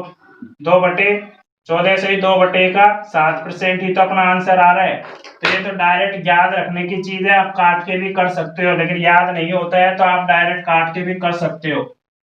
2/14 सही 2/7% ही तो अपना आंसर आ रहा है। तो ये तो डायरेक्ट याद रखने की चीज है, आप काट के भी कर सकते हो, लेकिन याद नहीं होता है तो आप डायरेक्ट काट के भी कर सकते हो।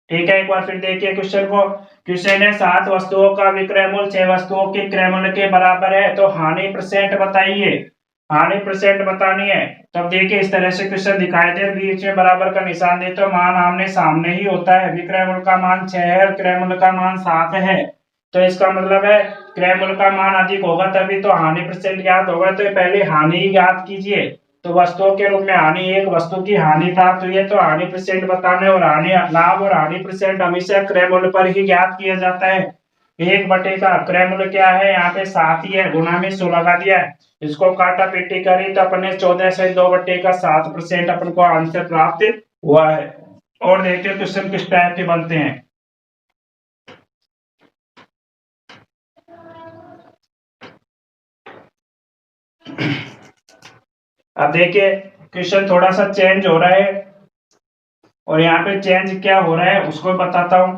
ठीक है, एक बार फिर देखिए क्वेश्चन को। क्वेश्चन है 7 वस्तुओं का विक्रय मूल्य 6 वस्तुओं के क्रय मूल्य के बराबर है, तो हानि परसेंट बताइए। हानि परसेंट बतानी है। तब देखिए इस तरह से क्वेश्चन दिखाई दे, बीच में बराबर का निशान दे, तो मान आमने सामने ही होता है। विक्रय मूल्य का मान 6 है और क्रय मूल्य का मान 7 है। तो इसका मतलब है क्रय मूल्य का मान अधिक होगा तभी तो हानि परसेंट ज्ञात होगा। तो पहले हानि ही ज्ञात कीजिए। तो वस्तुओं के रूप में हानि, एक वस्तु की हानि प्राप्त हुई है तो हानि परसेंट बताने, और हानि लाभ और हानि परसेंट हमेशा क्रय मूल्य पर ही ज्ञात किया जाता है। 1/का क्रय मूल्य क्या है, यहाँ पे 7 ही है, गुणा में 100 लगा दिया है। इसको काटा पीटी करी तो अपने 14 से 2/7% अपन को आंसर प्राप्त हुआ है। और देखिए क्वेश्चन किस टाइप के बनते हैं। अब देखिए क्वेश्चन थोड़ा सा चेंज हो रहा है, और यहाँ पे चेंज क्या हो रहा है उसको बताता हूँ।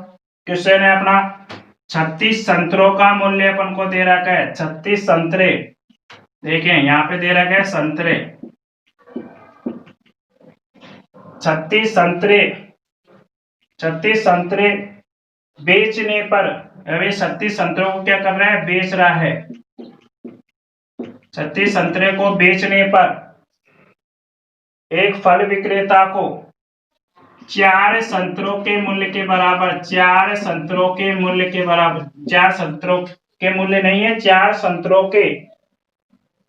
क्वेश्चन है अपना 36 संतरों का मूल्य अपन को दे रखा है। 36 संतरे, देखें यहाँ पे दे रखा है संतरे, 36 संतरे, 36 संतरे बेचने पर, अभी 36 संतरों को क्या कर रहा है, बेच रहा है। 36 संतरे को बेचने पर एक फल विक्रेता को 4 संतरों के मूल्य के बराबर, 4 संतरों के मूल्य के बराबर, 4 संतरों के मूल्य नहीं है, 4 संतरों के,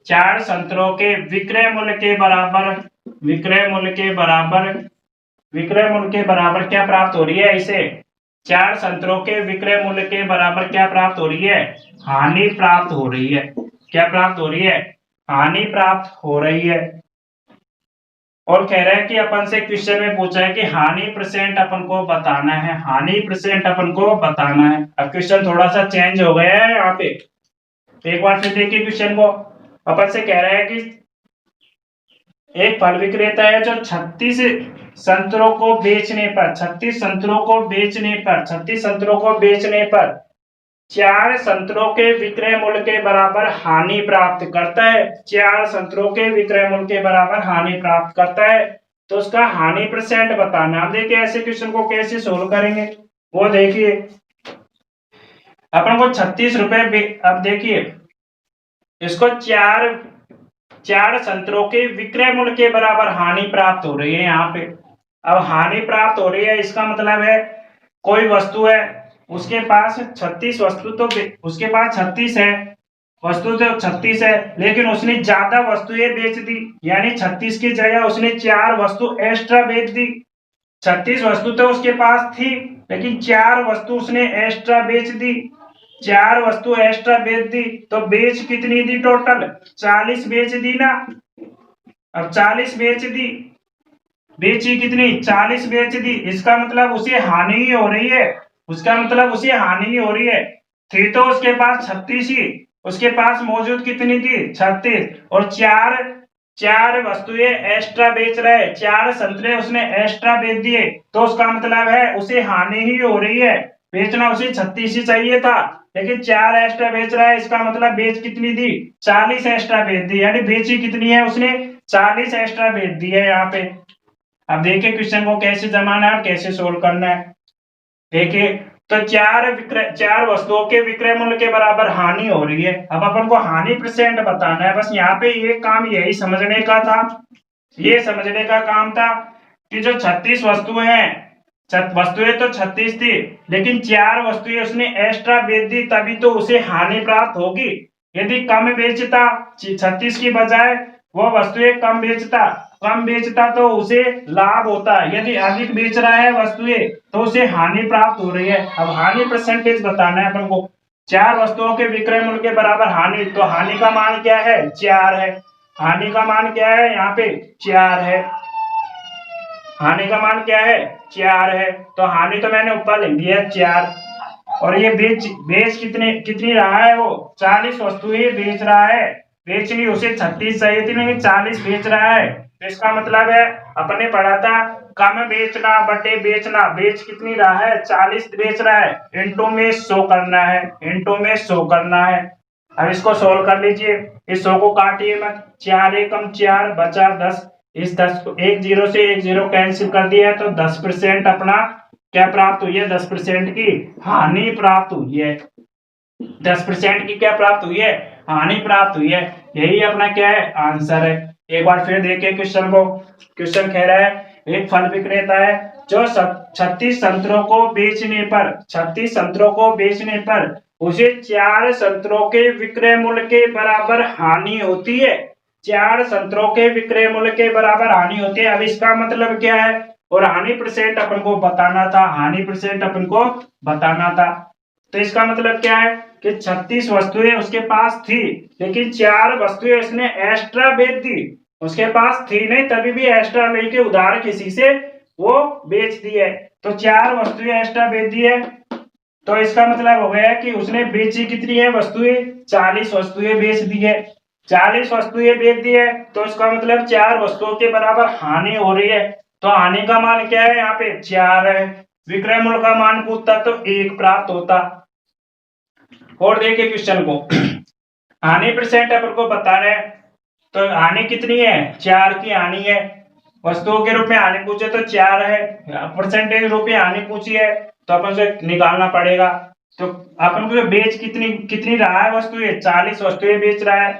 4 संतरों के विक्रय मूल्य के बराबर, विक्रय मूल्य के बराबर, विक्रय मूल्य के बराबर क्या प्राप्त हो रही है इसे, 4 संतरों के विक्रय मूल्य के बराबर क्या प्राप्त हो रही है, हानि प्राप्त हो रही है। क्या प्राप्त हो रही है, हानि प्राप्त हो रही है। और कह रहा है कि अपन से क्वेश्चन में पूछा है कि हानि परसेंट अपन को बताना है, हानि परसेंट अपन को बताना है। अब क्वेश्चन थोड़ा सा चेंज हो गया है यहाँ पे, एक बार फिर देखिए क्वेश्चन को। अपन से कह रहा है कि एक फल विक्रेता है जो 36 संतरों को बेचने पर, 36 संतरों को बेचने पर, 36 संतरों को बेचने पर 4 संतरों के विक्रय मूल्य के बराबर हानि प्राप्त करता है। 4 संतरों के विक्रय मूल्य के बराबर हानि प्राप्त करता है, तो उसका हानि परसेंट बताना। अब देखिए ऐसे क्वेश्चन को कैसे सोल्व करेंगे, वो देखिए अपन को 36 रुपए, अब देखिए इसको 4 संतरों के विक्रय मूल्य के बराबर हानि प्राप्त हो रही है यहाँ पे। अब हानि प्राप्त हो रही है, इसका मतलब है कोई वस्तु है, उसके पास 36 वस्तु, तो उसके पास 36 है वस्तु, तो 36 है, लेकिन उसने ज्यादा वस्तुएं बेच दी, यानी 36 की जगह उसने 4 वस्तु एक्स्ट्रा बेच दी। 36 वस्तु तो उसके पास थी, लेकिन 4 वस्तु उसने एक्स्ट्रा बेच दी, 4 वस्तु एक्स्ट्रा बेच दी, तो बेच कितनी दी, टोटल 40 बेच दी ना। अब 40 बेच दी, बेची कितनी, 40 बेच दी, इसका मतलब उसे हानि ही हो रही है, उसका मतलब उसे हानि ही हो रही है। थी तो उसके पास 36 ही, उसके पास मौजूद कितनी थी, 36, और 4 वस्तुएं एक्स्ट्रा बेच रहा है, 4 संतरे उसने एक्स्ट्रा बेच दिए, तो उसका मतलब है उसे हानि ही हो रही है। बेचना उसे 36 ही चाहिए था, लेकिन 4 एक्स्ट्रा बेच रहा है, इसका मतलब बेच कितनी दी, 40 एक्स्ट्रा बेच दी, यानी बेची कितनी है उसने, 40 एक्स्ट्रा बेच दी है यहाँ पे। अब देखिए क्वेश्चन को कैसे जमाना है, कैसे सोल्व करना है। देखिए तो 4 वस्तुओं के विक्रय मूल्य के बराबर हानि हो रही है। अब अपन को हानि परसेंट बताना है। बस यहाँ पे ये काम यही समझने का था, ये समझने का काम था कि जो 36 वस्तुएं हैं, वस्तुएं तो 36 थी, लेकिन 4 वस्तुएं उसने एक्स्ट्रा बेच दी, तभी तो उसे हानि प्राप्त होगी। यदि कम बेचता, 36 की बजाय वो वस्तुएं कम बेचता तो उसे लाभ होता। यदि अधिक बेच रहा है वस्तुएं, तो उसे हानि प्राप्त हो रही है। अब हानि परसेंटेज बताना है अपन को। 4 वस्तुओं के विक्रय मूल्य के बराबर हानि, तो हानि का मान क्या है, 4 है। हानि का मान क्या है, यहाँ पे 4 है। हानि का मान क्या है, 4 है, तो हानि तो मैंने ऊपर लिख दिया 4। और ये बेच कितनी रहा है, वो 40 वस्तुएं बेच रहा है। बेचनी उसे 36 चाहिए थी, लेकिन 40 बेच रहा है, तो इसका मतलब है अपने पढ़ा था कम बेचना बटे बेचना। बेच कितनी रहा है, 40 बेच रहा है, इंटू में 100 करना है, इंटू में 100 करना है। अब इसको सोल्व कर लीजिए, इस 100 को काटिए मत, 4 एकम 4 बचा 10, इस 10 को एक जीरो से एक जीरो कैंसिल कर दिया है, तो 10% अपना क्या प्राप्त हुई है, 10% की हानि प्राप्त हुई है। 10% की क्या प्राप्त हुई है, हानि प्राप्त हुई है। यही अपना क्या है, आंसर है। एक बार फिर देखिए क्वेश्चन को। क्वेश्चन कह रहा है एक फल विक्रेता है जो 36 संतरों को बेचने पर, 36 संतरों को बेचने पर उसे 4 संतरों के विक्रय मूल्य के बराबर हानि होती है। 4 संतरों के विक्रय मूल्य के बराबर हानि होती है। अब इसका मतलब क्या है, और हानि परसेंट अपन को बताना था, हानि परसेंट अपन को बताना था। तो इसका मतलब क्या है कि 36 वस्तुएं उसके पास थी, लेकिन 4 वस्तुएं उसने एक्स्ट्रा बेच दी। उसके पास थी नहीं, तभी भी एक्स्ट्रा लेके उधार किसी से वो बेच दी है, तो 4 वस्तुएं एक्स्ट्रा बेच दी है। तो इसका मतलब हो गया कि उसने बेची कितनी है वस्तुएं, 40 वस्तुएं बेच दी है। 40 वस्तुएं बेच दी है, तो इसका मतलब 4 वस्तुओं के बराबर हानि हो रही है। तो हानि का मान क्या है, यहाँ पे 4 है। विक्रय मूल्य का मान पूछता तो 1 प्राप्त होता। और देखिए क्वेश्चन को, हानि परसेंट अपन को बता रहे हैं। तो हानि कितनी है, 4 की हानि है। वस्तुओं के रूप में हानि पूछे तो 4 है, परसेंटेज रूप में हानि पूछी है तो अपन से निकालना पड़ेगा। तो अपन को बेच कितनी कितनी रहा है वस्तुएं, 40 वस्तुएं बेच रहा है।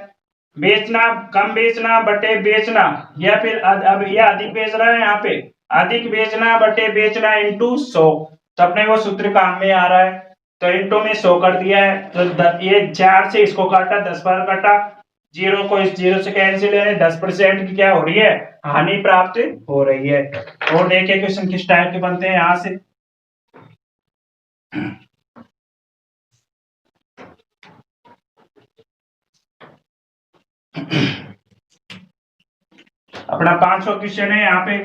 बेचना कम बेचना बटे बेचना, या फिर अब ये अधिक बेच रहा है, यहाँ पे अधिक बेचना बटे बेचना इंटू 100। तो अपने वो सूत्र काम में आ रहा है। तो इंटू में 100 कर दिया है। तो ये 4 से इसको काटा, 10 बार काटा, जीरो को इस जीरो से कैंसिल है, 10% की क्या हो रही है, हानि प्राप्त हो रही है। और देखिए क्वेश्चन किस टाइप के बनते हैं यहाँ से। अपना 5वां क्वेश्चन है यहाँ पे।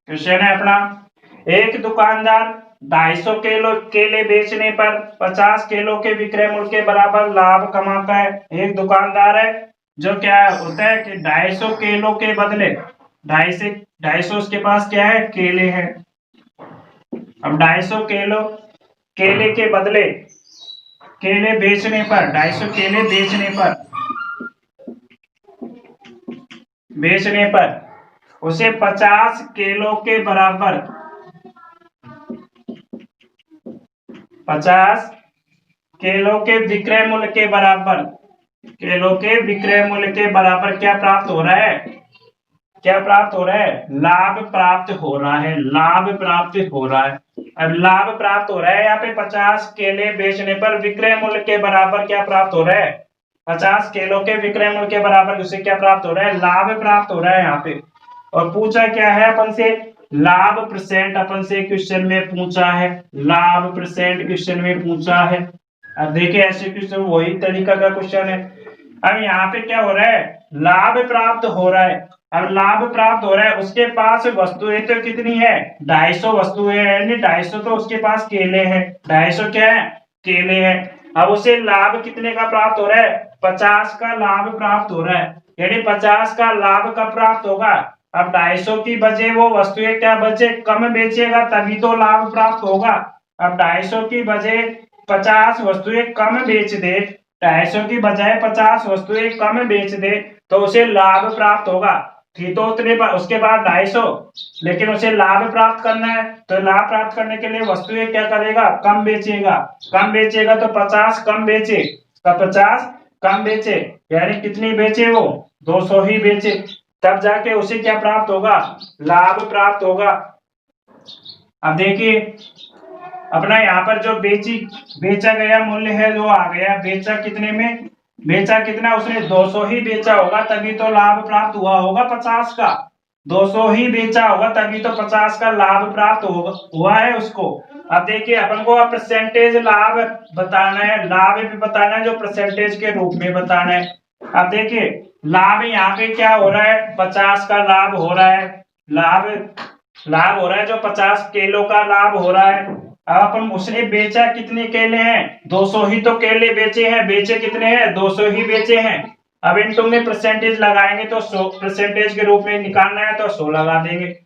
क्वेश्चन है अपना, एक दुकानदार 250 किलो केले बेचने पर 50 किलो के विक्रय मूल्य के बराबर लाभ कमाता है। एक दुकानदार है जो क्या होता है कि 250 किलो के बदले 250 उसके पास क्या है, केले हैं। अब 250 किलो केले के बदले केले बेचने पर 250 केले बेचने पर उसे 50 किलो के बराबर 50 किलो के विक्रय मूल्य के बराबर क्या प्राप्त हो रहा है, क्या प्राप्त हो रहा है, लाभ प्राप्त हो रहा है। लाभ प्राप्त हो रहा है। अब लाभ प्राप्त हो रहा है यहाँ पे 50 केले बेचने पर विक्रय मूल्य के बराबर क्या प्राप्त हो रहा है, 50 किलो के विक्रय मूल्य के बराबर उसे क्या प्राप्त हो रहा है, लाभ प्राप्त हो रहा है यहाँ पे। और पूछा क्या है अपन से, लाभ परसेंट अपन से क्वेश्चन में पूछा है, लाभ परसेंट क्वेश्चन में पूछा है। अब देखिए ऐसे क्वेश्चन वही तरीका का क्वेश्चन है। अब यहाँ पे क्या हो रहा है, लाभ प्राप्त हो रहा है। अब लाभ प्राप्त हो रहा है, उसके पास वस्तुएं तो कितनी है, 250 वस्तुएं है, 250 तो उसके पास केले हैं, 250 क्या है, केले हैं। अब उसे लाभ कितने का प्राप्त हो रहा है, 50 का लाभ प्राप्त हो रहा है। यानी 50 का लाभ कब प्राप्त होगा, अब 250 की बजाय वो वस्तुएं क्या बचे, कम बेचेगा तभी तो लाभ प्राप्त होगा। अब 250 की बजाय 50 वस्तुएं कम बेच दे, 250 की बजाय 50 वस्तुएं कम बेच दे तो उसे लाभ प्राप्त होगा। थी तो उतने उसके बाद 250, लेकिन उसे लाभ प्राप्त करना है तो लाभ प्राप्त करने के लिए वस्तुएं क्या करेगा, कम बेचेगा। कम बेचेगा तो 50 कम बेचे, तो 50 कम बेचे, यानी कितनी बेचे वो, 200 ही बेचे, तब जाके उसे क्या प्राप्त होगा, लाभ प्राप्त होगा। अब देखिए अपना यहाँ पर जो बेचा गया मूल्य है जो आ गया, बेचा कितने में, बेचा कितना, उसने 200 ही बेचा होगा तभी तो लाभ प्राप्त हुआ होगा 50 का। 200 ही बेचा होगा तभी तो 50 का लाभ प्राप्त हुआ है उसको। अब देखिए अपन को परसेंटेज लाभ बताना है, लाभ भी बताना है जो परसेंटेज के रूप में बताना है। अब देखिए लाभ यहाँ पे क्या हो रहा है, 50 का लाभ हो रहा है, लाभ हो रहा है जो 50 किलो का लाभ हो रहा है। अब अपन उसने बेचा कितने केले हैं, 200 ही तो केले बेचे हैं, बेचे कितने हैं, 200 ही बेचे हैं। अब इनटू में परसेंटेज लगाएंगे तो 100 परसेंटेज के रूप में निकालना है तो 100 लगा देंगे।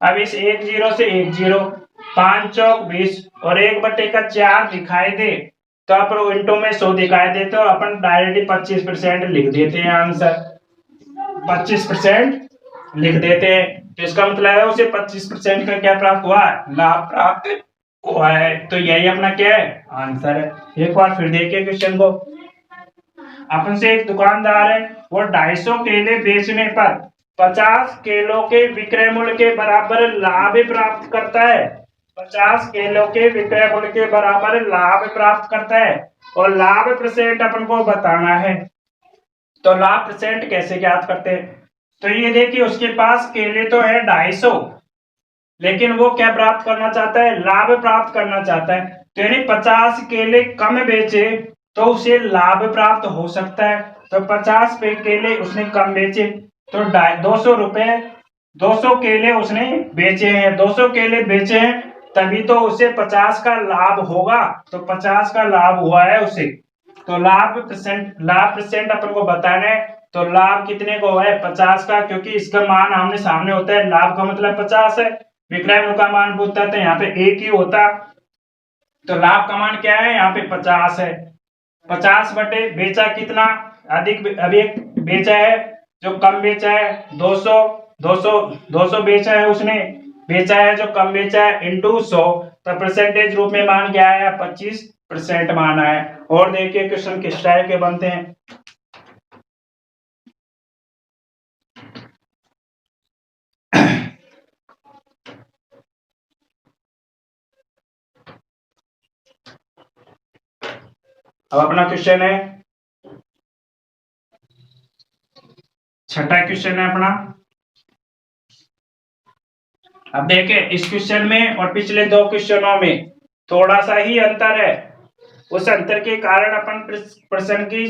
अब इस 1 0 से 1 0, 5 चौक 20 और 1/4 दिखाई दे तो अपन इनटू में 100 दिखाई दे तो अपन डायरेक्टली 25% लिख देते हैं आंसर, 25% लिख देते हैं। तो इसका मतलब है उसे 25% का क्या प्राप्त हुआ, लाभ प्राप्त हुआ है। तो यही अपना क्या है, आंसर है। एक बार फिर देखिए क्वेश्चन को, अपन से एक दुकानदार है, वो 250 केले बेचने पर 50 किलो के विक्रय मूल्य के बराबर लाभ प्राप्त करता है। 50 किलो के विक्रय मूल्य के बराबर लाभ प्राप्त करता है और लाभ परसेंट अपन को बताना है। तो लाभ परसेंट कैसे ज्ञात करते हैं, तो ये देखिए उसके पास केले तो है 250, लेकिन वो क्या प्राप्त करना चाहता है, लाभ प्राप्त करना चाहता है। तो यानी 50 केले कम बेचे तो उसे लाभ प्राप्त हो सकता है। तो 50 पे केले उसने कम बेचे तो 200 केले उसने बेचे हैं, 200 केले बेचे हैं तभी तो उसे 50 का लाभ होगा। तो 50 का लाभ हुआ है उसे। तो लाभ परसेंट अपन को बताना है। तो लाभ कितने को है, 50 का, क्योंकि इसका मान आमने सामने होता है, लाभ का मतलब 50 है, विक्रय मूल्य का मान पूछता है तो यहाँ पे एक ही होता। तो लाभ का मान क्या है, यहाँ पे 50 है। 50 बटे बेचा कितना, अधिक अभी एक बेचा है जो कम बेचा है 200, 200 बेचा है उसने, बेचा है जो कम बेचा है इंटू 100, तो परसेंटेज रूप में मान क्या आया, 25% मान आया। और देखिए क्वेश्चन किस टाइप के बनते हैं। अब अपना क्वेश्चन है, छठा क्वेश्चन है अपना। अब देखिए इस क्वेश्चन में और पिछले दो क्वेश्चनों में थोड़ा सा ही अंतर है। उस अंतर के कारण अपन प्रश्न की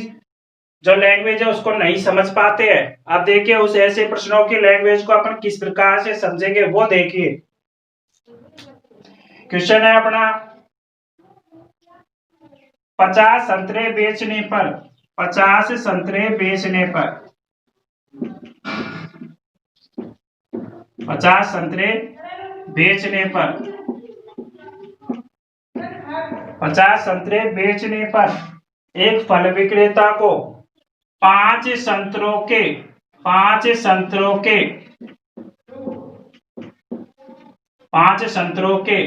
जो लैंग्वेज है उसको नहीं समझ पाते हैं। अब देखिए उस ऐसे प्रश्नों की लैंग्वेज को अपन किस प्रकार से समझेंगे वो देखिए। क्वेश्चन है अपना, 50 संतरे बेचने पर, 50 संतरे बेचने पर, 50 संतरे बेचने पर, 50 संतरे बेचने पर एक फल विक्रेता को 5 संतरों के, 5 संतरों के, 5 संतरों के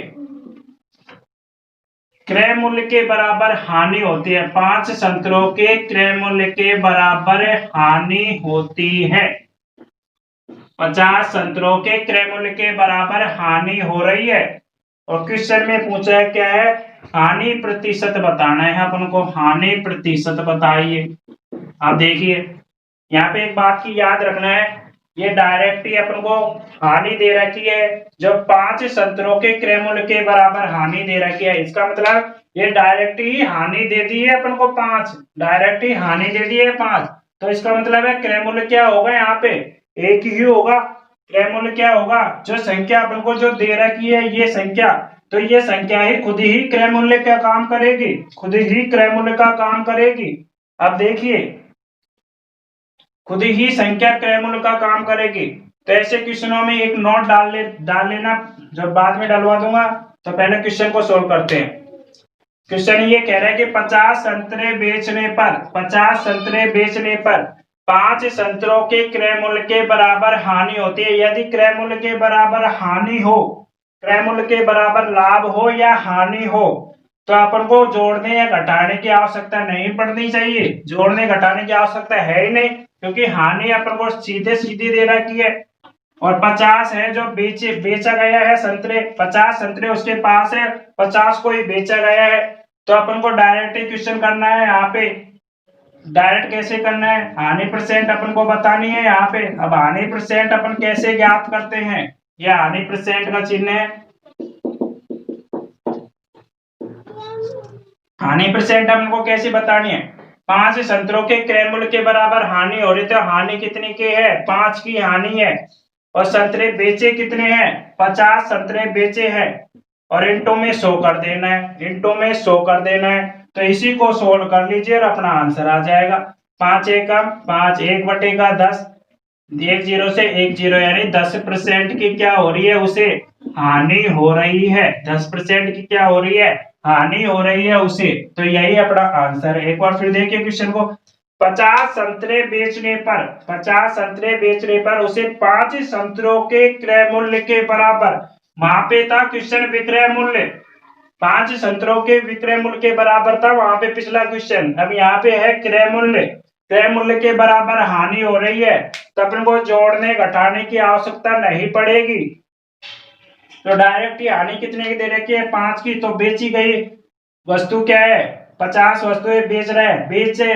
क्रय मूल्य के बराबर हानि होती है। 5 संतरों के क्रय मूल्य के बराबर हानि होती है। 50 संतरों के क्रय मूल्य के बराबर हानि हो रही है। और क्वेश्चन में पूछा है क्या है, हानि प्रतिशत बताना है अपन को, हानि प्रतिशत बताइए। आप देखिए यहाँ पे एक बात की याद रखना है, ये डायरेक्ट ही अपन को हानि दे रखी है, जो 5 संतरों के क्रय मूल्य के बराबर हानि दे रखी है। इसका मतलब ये डायरेक्ट ही हानि दे दी है अपन को 5, डायरेक्ट ही हानि दे दी है 5। तो इसका मतलब है क्रय मूल्य क्या होगा, यहाँ पे एक ही होगा। क्रय मूल्य क्या होगा, जो संख्या अपन को जो दे रखी है ये संख्या, तो ये संख्या ही खुद ही क्रय मूल्य का काम करेगी, खुद ही क्रय मूल्य का काम करेगी। अब देखिए खुद ही संख्या क्रय मूल्य का काम करेगी। तो ऐसे क्वेश्चनों में एक नोट डाल लेना, जब बाद में डलवा दूंगा। तो पहले क्वेश्चन को सोल्व करते हैं। क्वेश्चन ये कह रहा है कि 50 संतरे बेचने पर, 50 संतरे बेचने पर 5 संतरों के क्रय मूल्य के बराबर हानि होती है। यदि क्रय मूल्य के बराबर हानि हो, क्रय मूल्य के बराबर लाभ हो या हानि हो, तो अपन को जोड़ने या घटाने की आवश्यकता नहीं पड़नी चाहिए। जोड़ने घटाने की आवश्यकता है ही नहीं, क्योंकि हानि अपन को सीधे सीधे दे रखी है। और 50 है जो बेचा गया है संतरे, 50 संतरे उसके पास है, 50 को ही बेचा गया है। तो अपन को डायरेक्ट ही क्वेश्चन करना है यहाँ पे। डायरेक्ट कैसे करना है, हानि परसेंट अपन को बतानी है यहाँ पे। अब हानि परसेंट अपन कैसे ज्ञात करते हैं, यह हानि परसेंट का चिन्ह है। हानि परसेंट अपन को कैसे बतानी है, 5 संतरों के क्रय मूल्य के बराबर हानि हो रही, तो हानि कितने की है, 5 की हानि है। और संतरे बेचे कितने हैं, 50 संतरे बेचे हैं, और इंटू में 100 कर देना है, इंटू में 100 कर देना है। तो इसी को सोल्व कर लीजिए और अपना आंसर आ जाएगा। 5 एकम 5, 1/10, 1 0 से 1 0, यानी 10% की क्या हो रही है, उसे हानि हो रही है। 10% की क्या हो रही है, हानि हो रही है उसे। तो यही अपना आंसर है। एक बार फिर देखिए क्वेश्चन को, 50 संतरे बेचने पर, 50 संतरे बेचने पर उसे 5 संतरों के क्रय मूल्य के बराबर, वहां पे था क्वेश्चन विक्रय मूल्य, 5 संतरों के विक्रय मूल्य के बराबर था वहां पे पिछला क्वेश्चन। अब यहाँ पे है क्रय मूल्य, क्रय मूल्य के बराबर हानि हो रही है, तो अपन को जोड़ने घटाने की आवश्यकता नहीं पड़ेगी। तो डायरेक्ट ही हानि कितने की दे रखी है, 5 की। तो बेची गई वस्तु क्या है, 50 वस्तुएं बेच रहे हैं,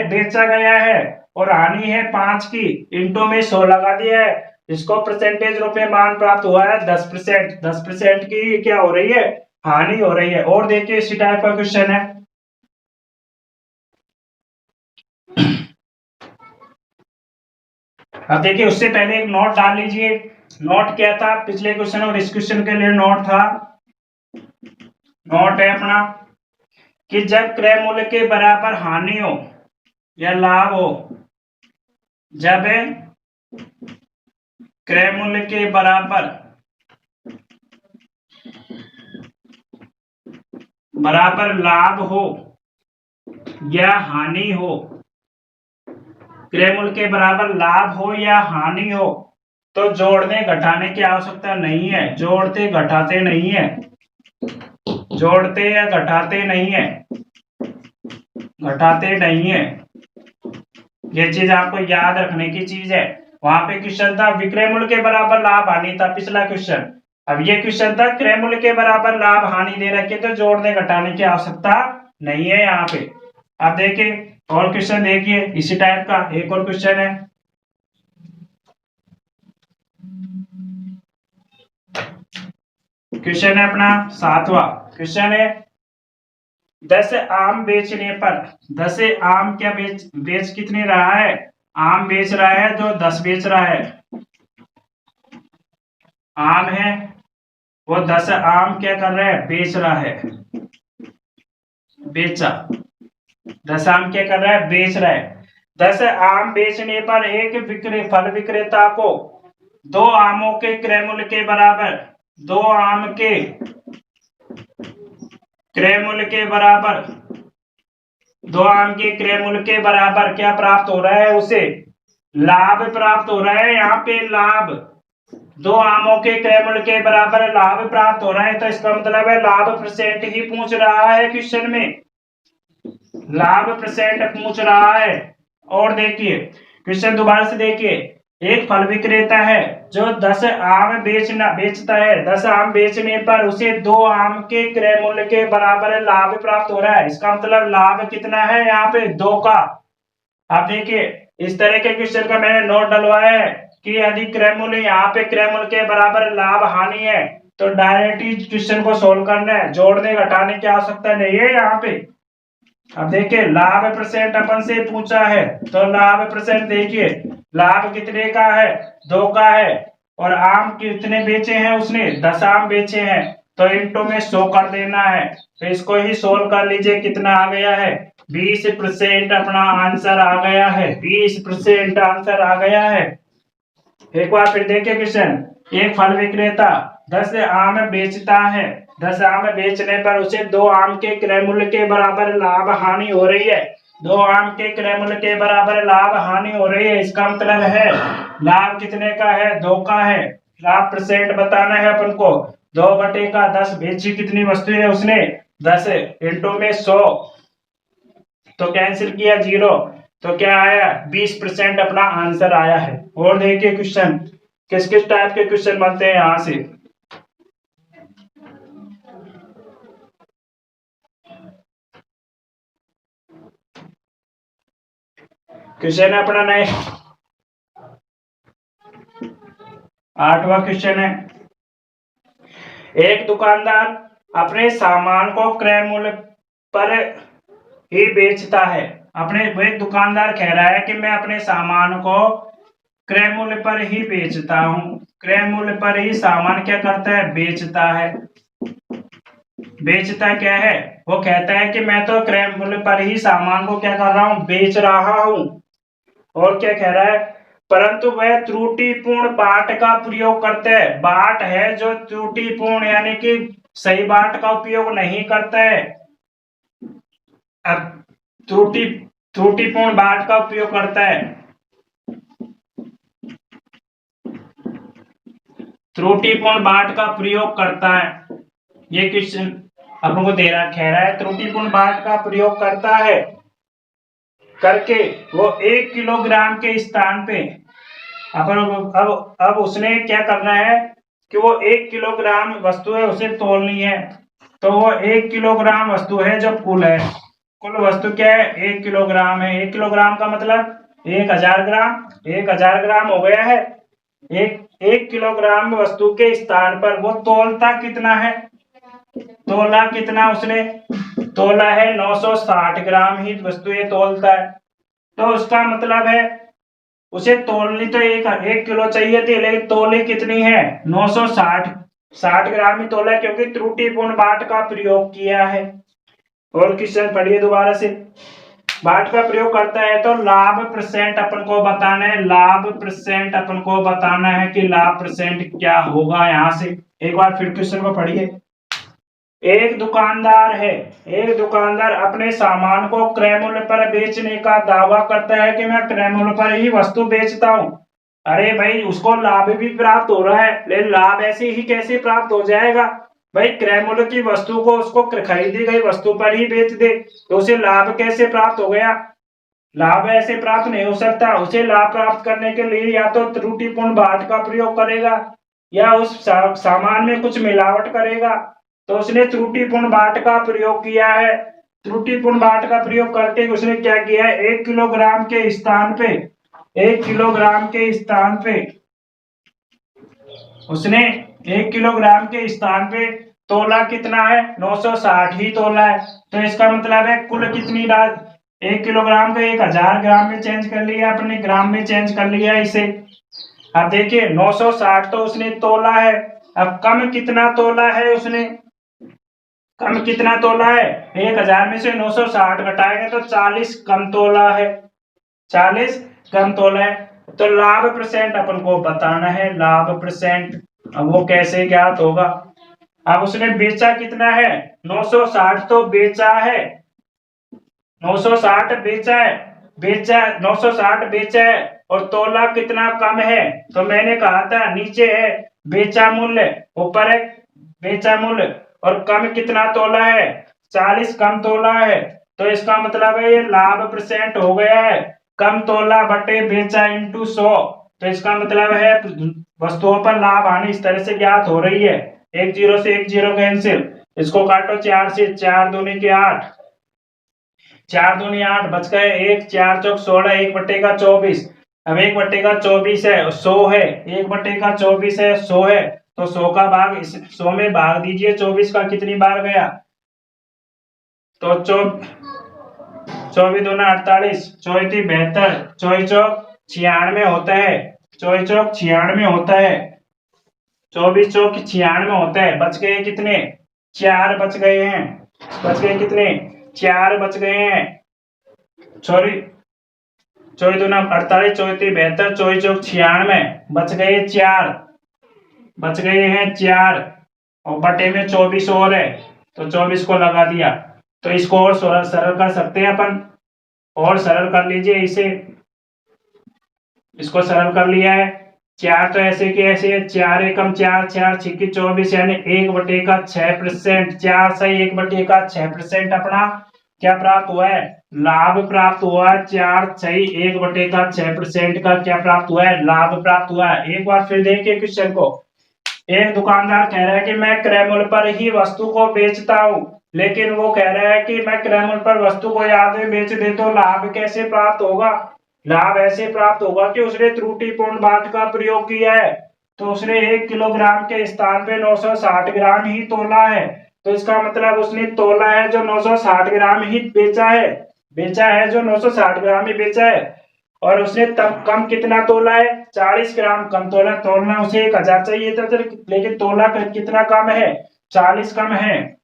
बेचा गया है, और हानि है 5 की, इंटू में 100 लगा दिया है। इसको परसेंटेज रूप में मान प्राप्त हुआ है 10%। 10% की क्या हो रही है, हानि हो रही है। और देखिए इसी टाइप का क्वेश्चन है। अब देखिए उससे पहले एक नोट डाल लीजिए। नोट क्या था पिछले क्वेश्चन और इस क्वेश्चन के लिए, नोट था, नोट है अपना कि जब क्रय मूल्य के बराबर हानि हो या लाभ हो, जब क्रय मूल्य के बराबर बराबर लाभ हो या हानि हो, क्रय मूल्य के बराबर लाभ हो या हानि हो, तो जोड़ने घटाने की आवश्यकता नहीं है, जोड़ते घटाते नहीं है, जोड़ते या घटाते नहीं है, घटाते नहीं है। ये चीज आपको याद रखने की चीज है। वहां पे क्वेश्चन था विक्रय मूल्य के बराबर लाभ हानि था पिछला क्वेश्चन। अब ये क्वेश्चन था क्रय मूल्य के बराबर लाभ हानि दे रखे, तो जोड़ने घटाने की आवश्यकता नहीं है यहाँ पे। अब देखिए और क्वेश्चन देखिए इसी टाइप का एक और क्वेश्चन है। क्वेश्चन है अपना 7वां क्वेश्चन है 10 आम बेचने पर 10 आम क्या बेच कितने रहा है, आम बेच रहा है जो 10 बेच रहा है, आम है वो 10 आम क्या कर रहा है, बेच रहा है, बेचा, 10 आम क्या कर रहा है, बेच रहा है। 10 आम बेचने पर एक फल विक्रेता को 2 आमों के क्रय मूल्य के बराबर 2 आम के क्रय मूल्य के बराबर 2 आम के क्रय मूल्य के बराबर क्या प्राप्त हो रहा है, उसे लाभ प्राप्त हो रहा है। यहाँ पे लाभ 2 आमों के क्रय मूल्य के बराबर लाभ प्राप्त हो रहा है, तो इसका मतलब है लाभ परसेंट ही पूछ रहा है क्वेश्चन में, लाभ परसेंट पूछ रहा है। और देखिए क्वेश्चन दोबारा से देखिए, एक फल विक्रेता है जो 10 आम बेचता है, 10 आम बेचने पर उसे 2 आम के क्रय मूल्य के बराबर लाभ प्राप्त हो रहा है। इसका मतलब लाभ कितना है यहाँ पे, 2 का। आप देखिए इस तरह के क्वेश्चन का मैंने नोट डलवाया है कि यदि क्रय मूल्य यहाँ पे क्रय मूल्य के बराबर लाभ हानि है तो डायरेक्ट ही क्वेश्चन को सोल्व करना है, जोड़ने घटाने की आवश्यकता नहीं है यहाँ पे। अब देखिए लाभ परसेंट अपन से पूछा है, तो लाभ परसेंट देखिए लाभ कितने का है, 2 का है, और आम कितने बेचे हैं उसने, 10 आम बेचे हैं, तो इंटू में 100 कर देना है। तो इसको ही सोल्व कर लीजिए, कितना आ गया है, 20% अपना आंसर आ गया है, 20% आंसर आ गया है। एक बार फिर देखिए क्वेश्चन, एक फल विक्रेता 10 आम बेचता है, 10 आम बेचने पर उसे 2 आम के क्रय मूल्य के बराबर लाभ हानि हो रही है, 2 आम के क्रय मूल्य के बराबर लाभ हानि हो रही है। इसका मतलब है लाभ कितने का है, 2 का है। लाभ परसेंट बताना है अपन को, 2/10 बेची कितनी वस्तु है उसने, 10, इंटू में 100, तो कैंसिल किया 0, तो क्या आया, 20% अपना आंसर आया है। और देखिए क्वेश्चन किस किस टाइप के क्वेश्चन बनते हैं यहां से। क्वेश्चन है अपना नए 8वां क्वेश्चन है, एक दुकानदार अपने सामान को क्रय मूल्य पर ही बेचता है। वो एक दुकानदार कह रहा है कि मैं अपने सामान को क्रय मूल्य पर ही बेचता हूँ, क्रय मूल्य पर ही सामान क्या करता है, बेचता है। बेचता क्या है, वो कहता है कि मैं तो क्रय मूल्य पर ही सामान को क्या कर रहा हूँ, बेच रहा हूँ। और क्या कह रहा है, परंतु वह त्रुटिपूर्ण बाट का प्रयोग करता है, बाट है जो त्रुटिपूर्ण यानी कि सही बाट का उपयोग नहीं करता है। अब त्रुटिपूर्ण बाट का उपयोग करता है, त्रुटिपूर्ण बाट का प्रयोग करता है। ये क्वेश्चन अपन को दे रहा कह रहा है त्रुटिपूर्ण बाट का प्रयोग करता है करके वो 1 किलोग्राम के स्थान पे अपन अब उसने क्या करना है कि वो 1 किलोग्राम वस्तु है उसे तोलनी है, तो वो 1 किलोग्राम वस्तु है जो कुल है, कुल वस्तु क्या है, 1 किलोग्राम है। 1 किलोग्राम का मतलब 1000 ग्राम, 1000 ग्राम हो गया है। एक किलोग्राम वस्तु के स्थान पर वो तोलता कितना है, तोला कितना उसने, तोला है 960 ग्राम ही वस्तु ये तोलता है। तो उसका मतलब है उसे तोलनी तो एक किलो चाहिए थी, लेकिन तोली कितनी है, 960 ग्राम ही तोला, क्योंकि त्रुटिपूर्ण बाट का प्रयोग किया है। और क्वेश्चन पढ़िए दोबारा से, बाट का प्रयोग करता है तो लाभ परसेंट अपन को बताना है, लाभ परसेंट अपन को बताना है कि लाभ परसेंट क्या होगा। यहां से एक बार फिर क्वेश्चन को पढ़िए, एक दुकानदार अपने सामान को क्रय मूल्य पर बेचने का दावा करता है कि मैं क्रय मूल्य पर ही वस्तु बेचता हूँ। अरे भाई, उसको लाभ भी प्राप्त हो रहा है, लेकिन लाभ ऐसे ही कैसे प्राप्त हो जाएगा? भाई, क्रय मूल्य की वस्तु को उसको खरीदी गई वस्तु पर ही बेच दे तो उसे लाभ कैसे प्राप्त हो गया? लाभ ऐसे प्राप्त नहीं हो सकता। उसे लाभ प्राप्त करने के लिए या तो त्रुटिपूर्ण बाट का प्रयोग करेगा या उस सामान में कुछ मिलावट करेगा। तो उसने त्रुटिपूर्ण बाट का प्रयोग किया है। त्रुटिपूर्ण बाट का प्रयोग करके उसने क्या किया है? 1 किलोग्राम के स्थान पे 1 किलोग्राम के स्थान पे उसने 1 किलोग्राम के स्थान पे तोला कितना है? 960 ही तोला है। तो इसका मतलब है कुल कितनी डाल 1 किलोग्राम को 1000 ग्राम में चेंज कर लिया, अपने ग्राम में चेंज कर लिया इसे। अब देखिए 960 तो उसने तोला है। अब कम कितना तोला है उसने? कम कितना तोला है? 1000 में से 960 घटाएंगे तो 40 कम तोला है। 40 कम तोला है। तो लाभ परसेंट अपन को बताना है, लाभ परसेंट। अब वो कैसे ज्ञात होगा? अब उसने बेचा कितना है? 960 तो बेचा है, 960 बेचा है, 960 बेचा है। और तोला कितना कम है? तो मैंने कहा था नीचे है बेचा मूल्य, ऊपर है बेचा मूल्य। और कम कितना तोला है? 40 कम तोला है। तो इसका मतलब है ये लाभ परसेंट हो गया है। कम तोला बटे बेचा इंटू 100। तो इसका मतलब है वस्तुओं पर लाभ हानि इस तरह से ज्ञात हो रही है। 1 0 से 1 0 कैंसिल, इसको काटो 4 से, 4 दूनी के 8, 4 दूनी 8, बच गए 1, 4 चौक 16, 1/24। अब 1/24 है 100 है, 1/24 है 100 है। तो 100 का भाग 100 में भाग दीजिए, 24 का कितनी बार गया? तो 24 दूना 48, 24 72, 24 चौक 96 होता है, 24 चौक 96 होता है, 24 चौक 96 होता है। बच गए कितने? 4 बच गए हैं। बच गए कितने? 4 बच गए हैं। सॉरी, 24 दूना 48, 24 72, 24 चौक 96, बच गए 4, बच गए हैं 4। और बटे में 24 और है तो 24 को लगा दिया। तो इसको और सरल कर सकते हैं अपन, और सरल कर लीजिए इसे। इसको सरल कर लिया है। 4 तो ऐसे के ऐसे है, 4 एकम 4, 4 छिक्की 24, यानी 1/6%। 4 सही 1/6% अपना क्या प्राप्त हुआ है? लाभ प्राप्त हुआ है। 4 सही 1/6% का क्या प्राप्त हुआ है? लाभ प्राप्त हुआ है। एक बार फिर देखिए क्वेश्चन को। एक दुकानदार कह रहा है कि मैं क्रय मूल्य पर ही वस्तु को बेचता हूँ, लेकिन वो कह रहा है कि मैं क्रय मूल्य पर वस्तु को याद में बेच दे तो लाभ कैसे प्राप्त होगा? लाभ ऐसे प्राप्त होगा कि उसने त्रुटिपूर्ण बाट का प्रयोग किया है। तो उसने 1 किलोग्राम के स्थान पे 960 ग्राम ही तोला है। तो इसका मतलब उसने तोला है जो 960 ग्राम ही बेचा है, जो 960 ग्राम ही बेचा है। और उसने तब कम कितना तोला है? 40 ग्राम कम तोला। तोलना उसे 1000 चाहिए था, लेकिन तोला कितना कम है? 40 कम है।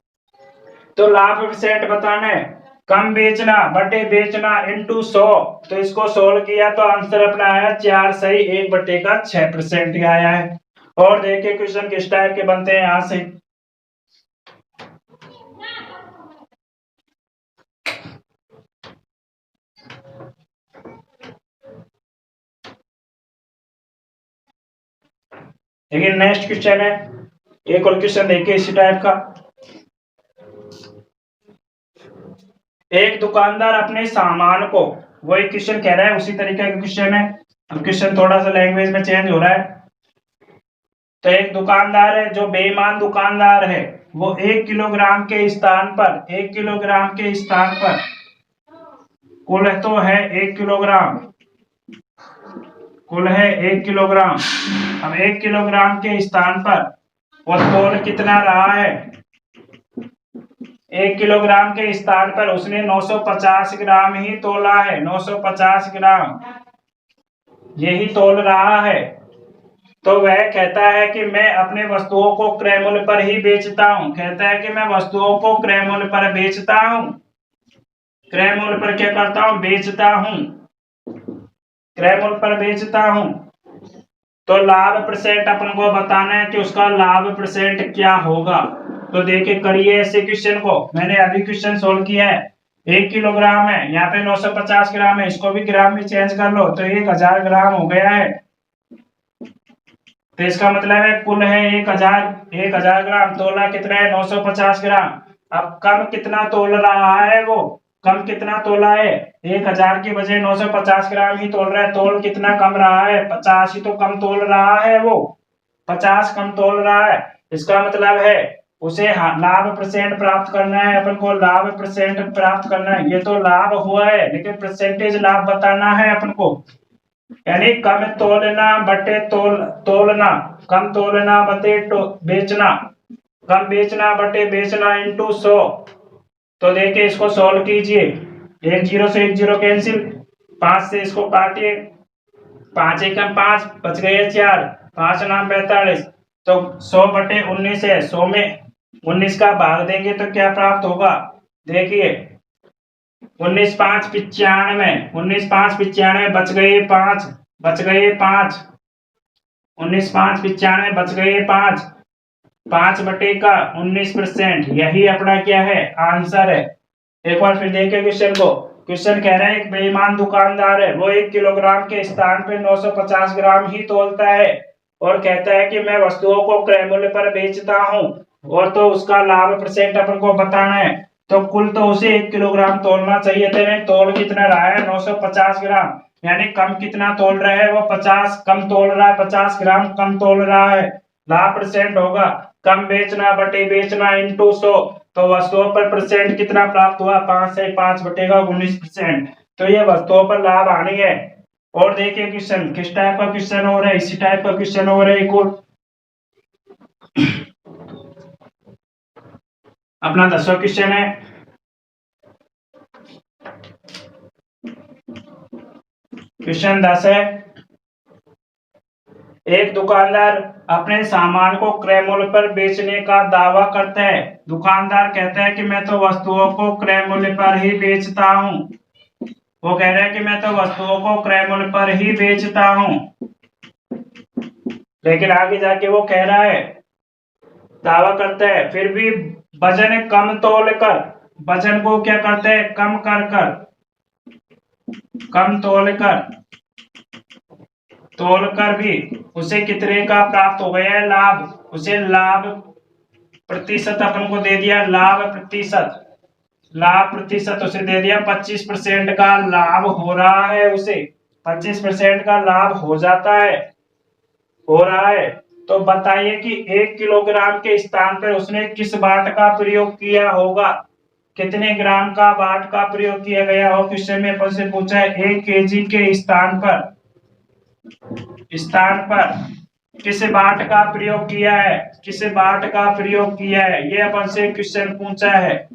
तो लाभ परसेंट बताना है, कम बेचना बटे बेचना इंटू 100। तो इसको सोल्व किया तो आंसर अपना आया 4 सही 1/6% ही आया है। और देखिए क्वेश्चन किस टाइप के बनते हैं यहां से। देखिए नेक्स्ट क्वेश्चन है, एक और क्वेश्चन देखिए इसी टाइप का। एक दुकानदार अपने सामान को, वही क्वेश्चन कह रहा है उसी तरीके का क्वेश्चन है, अब क्वेश्चन थोड़ा सा लैंग्वेज में चेंज हो रहा है। तो एक दुकानदार है जो बेईमान दुकानदार है, वो 1 किलोग्राम के स्थान पर 1 किलोग्राम के स्थान पर कुल तो है 1 किलोग्राम, कुल है 1 किलोग्राम। अब 1 किलोग्राम के स्थान पर वो तोल कितना रहा है? 1 किलोग्राम के स्थान पर उसने 950 ग्राम ही तोला है, 950 ग्राम यही तोल रहा है। तो वह कहता है कि मैं अपने वस्तुओं को क्रय मूल्य पर ही बेचता हूं। कहता है कि मैं वस्तुओं को क्रय मूल्य पर बेचता हूं, क्रय मूल्य पर क्या करता हूं? बेचता हूं, क्रय मूल्य पर बेचता हूं। तो लाभ परसेंट अपन को बताना है कि उसका लाभ परसेंट क्या होगा। तो देखिए करिए ऐसे क्वेश्चन को। मैंने अभी क्वेश्चन सोल्व किया है। 1 किलोग्राम है, यहाँ पे 950 ग्राम है, इसको भी ग्राम में चेंज कर लो तो 1000 ग्राम हो गया है। तो इसका मतलब है कुल है 1000 ग्राम, तोला कितना है 950 ग्राम। अब कम कितना तोल रहा है वो, कम कितना तोला है, 1000 की बजाय 950 ग्राम ही तोल रहा है। तोल कितना कम रहा है, 50 ही तो कम तोल रहा है वो, 50 कम तोल रहा है। इसका मतलब है उसे लाभ परसेंट प्राप्त करना है, अपन को लाभ परसेंट प्राप्त करना है। ये तो लाभ हुआ है लेकिन परसेंटेज लाभ बताना है अपन को, यानी कम तोलना बटे तोलना, कम तोलना बटे बेचना, कम बेचना बटे बेचना इंटू 100। तो देखिए इसको सॉल्व कीजिए। 10 से 10 कैंसिल, 5 से इसको काटिए, 5 एकम 5, बच गए 4, 5 नाम 45। तो 100 बटे 19 है, 100 में 19 का भाग देंगे तो क्या प्राप्त होगा, देखिए 19 5 95, 19 5 95, बच गए 5, बच गए 5, 19 5 95, बच गए 5, 5 बटे का 19%। यही अपना क्या है, आंसर है। एक बार फिर देखिए क्वेश्चन को। क्वेश्चन कह रहा है एक बेईमान दुकानदार है, वो 1 किलोग्राम के स्थान पे 950 ग्राम ही तोलता है और कहता है कि मैं वस्तुओं को क्रय मूल्य पर बेचता हूँ, और तो उसका लाभ परसेंट अपन को बताना है। तो कुल तो उसे 1 किलोग्राम तोलना चाहिए थे, नहीं तोल कितना रहा है 950 ग्राम, यानी कम कितना तोल रहा है वो 50 कम तोल रहा है, 50 ग्राम कम तोल रहा है। लाभ परसेंट होगा कम बेचना बटे बेचना इंटू 100। तो वस्तुओं पर परसेंट कितना प्राप्त हुआ, 5 से 5 बटेगा 19%। तो ये वस्तुओं पर लाभ हानि है। और देखिए क्वेश्चन किस टाइप का क्वेश्चन हो रहा है, इसी टाइप का क्वेश्चन हो रहा है एक और। अपना 10वां क्वेश्चन है। क्वेश्चन 10 है, एक दुकानदार अपने सामान को क्रय मूल्य पर बेचने का दावा करता है। दुकानदार कहता है कि मैं तो वस्तुओं को क्रय मूल्य पर ही बेचता हूँ, वो कह रहा है कि मैं तो वस्तुओं को क्रय मूल्य पर ही बेचता हूँ, लेकिन आगे जाके वो कह रहा है, दावा करता है, फिर भी वजन कम तोल कर, वजन को क्या करते हैं कम कर कर, कम तोल कर भी उसे कितने का प्राप्त हो गया है, लाभ। उसे लाभ प्रतिशत अपन को दे दिया, लाभ प्रतिशत उसे दे दिया 25% का लाभ हो रहा है, उसे 25% का लाभ हो जाता है, हो रहा है। तो बताइए कि 1 किलोग्राम के स्थान पर उसने किस वाट का प्रयोग किया होगा, कितने ग्राम का वाट का प्रयोग किया गया हो। क्वेश्चन में अपन से पूछा है 1 केजी के स्थान पर किस वाट का प्रयोग किया है, किस वाट का प्रयोग किया है, ये अपन से क्वेश्चन पूछा है,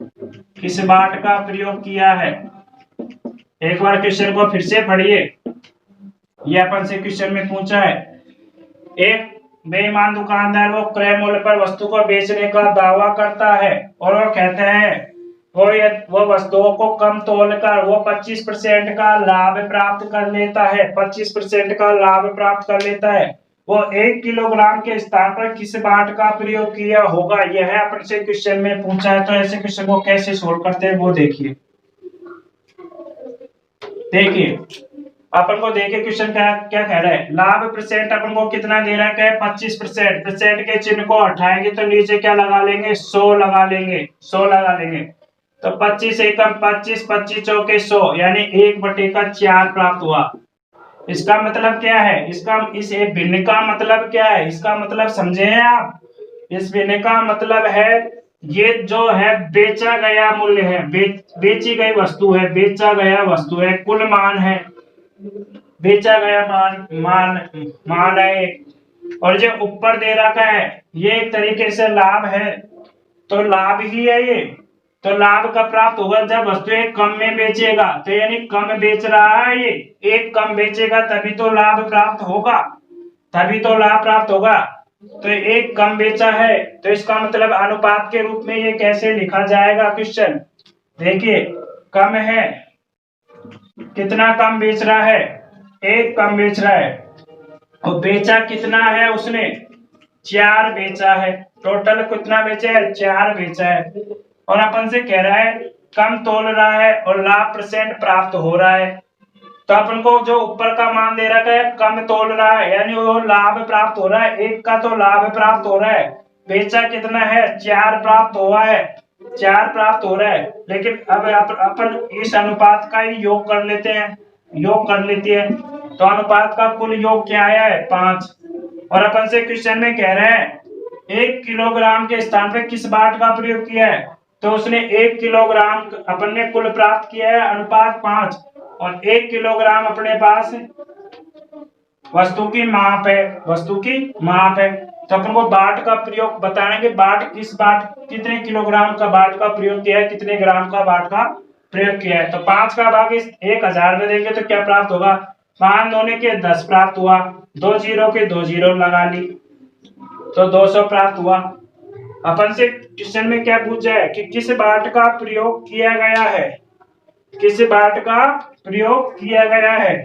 किस वाट का प्रयोग किया है। एक बार क्वेश्चन को फिर से पढ़िए, ये अपन से क्वेश्चन में पूछा है, एक बेईमान दुकानदार वो क्रय मूल्य पर वस्तु को बेचने का दावा करता है और वो कहता है वो वस्तुओं को कम तोलकर वो 25% का लाभ प्राप्त कर लेता है, 25% का लाभ प्राप्त कर लेता है। वो 1 किलोग्राम के स्थान पर किस वाट का प्रयोग किया होगा, यह अपन से क्वेश्चन में पूछा है। तो ऐसे क्वेश्चन को कैसे सोल्व करते हैं वो देखिए। अपन को देखिए क्वेश्चन क्या क्या कह रहा है, लाभ परसेंट अपन को कितना दे रहा है 25%। परसेंट के चिन्ह को हटाएंगे तो नीचे क्या लगा लेंगे, 100 लगा लेंगे, 100 लगा लेंगे। तो 25 एकम 25, 25 चौके 100, यानी 1/4 प्राप्त हुआ। इसका मतलब क्या है, इस भिन्न का मतलब क्या है, इसका मतलब समझे हैं आप। इस भिन्न का मतलब है ये जो है बेचा गया मूल्य है, बेची गई वस्तु है, बेचा गया वस्तु है, कुल मान है, बेचा गया मान है। और जो ऊपर दे रखा है ये एक तरीके से लाभ है, तो लाभ ही है ये। तो लाभ कब प्राप्त होगा, जब वस्तु एक कम में बेचेगा, तो यानी कम बेच रहा है ये, एक कम बेचेगा तभी तो लाभ प्राप्त होगा, तभी तो लाभ प्राप्त होगा। तो एक कम बेचा है तो इसका मतलब अनुपात के रूप में ये कैसे लिखा जाएगा क्वेश्चन। देखिए कम है, कितना कम बेच रहा है, एक कम बेच रहा है, और बेचा कितना है उसने 4 बेचा है, टोटल कितना बेचा है, 4 बेचा है। और अपन से कह रहा है कम तोल रहा है और लाभ % प्राप्त हो रहा है। तो अपन को जो ऊपर का मान दे रखा है कम तोल रहा है, यानी वो लाभ प्राप्त हो रहा है, 1 का तो लाभ प्राप्त हो रहा है। बेचा कितना है, 4 प्राप्त हुआ है, 4 प्राप्त हो रहा है। लेकिन अब अपन इस अनुपात का ही योग कर लेते हैं, योग कर लेते हैं। तो अनुपात का कुल योग क्या आया है, 5। और अपन से क्वेश्चन में कह रहे हैं 1 किलोग्राम के स्थान पे किस बाट का प्रयोग किया है। तो उसने 1 किलोग्राम अपन ने कुल प्राप्त किया है अनुपात 5, और 1 किलोग्राम अपने पास वस्तु की माप है, वस्तु की माप है। तो अपन को बाट का प्रयोग बताना है कि बाट किस बाट, कितने किलोग्राम का बाट का प्रयोग किया है, कितने ग्राम का बाट का प्रयोग किया है। तो 5 का भाग इस 1000 में देंगे तो क्या प्राप्त होगा, 5 दूने के 10 प्राप्त हुआ, 2 जीरो के 2 जीरो लगा ली तो 200 प्राप्त हुआ। अपन से क्वेश्चन में क्या पूछा है कि किस बाट का प्रयोग किया गया है, किस बाट का प्रयोग किया गया है।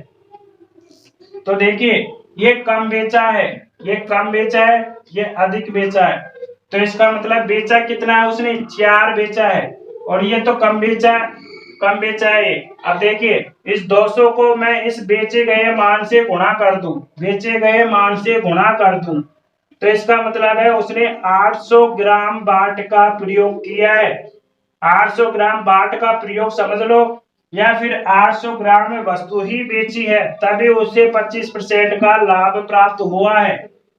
तो देखिए ये कम बेचा है, ये कम बेचा है, ये अधिक बेचा है। तो इसका मतलब बेचा कितना है, उसने 4 बेचा है, और ये तो कम बेचा है, कम बेचा है। अब देखिए इस 200 को मैं इस बेचे गए मान से गुणा कर दूं, बेचे गए मान से गुणा कर दूं, तो इसका मतलब है उसने 800 ग्राम बाट का प्रयोग किया है। 800 ग्राम बाट का प्रयोग समझ लो, या फिर 800 ग्राम में वस्तु ही बेची है, तभी उसे 25% का लाभ प्राप्त हुआ है।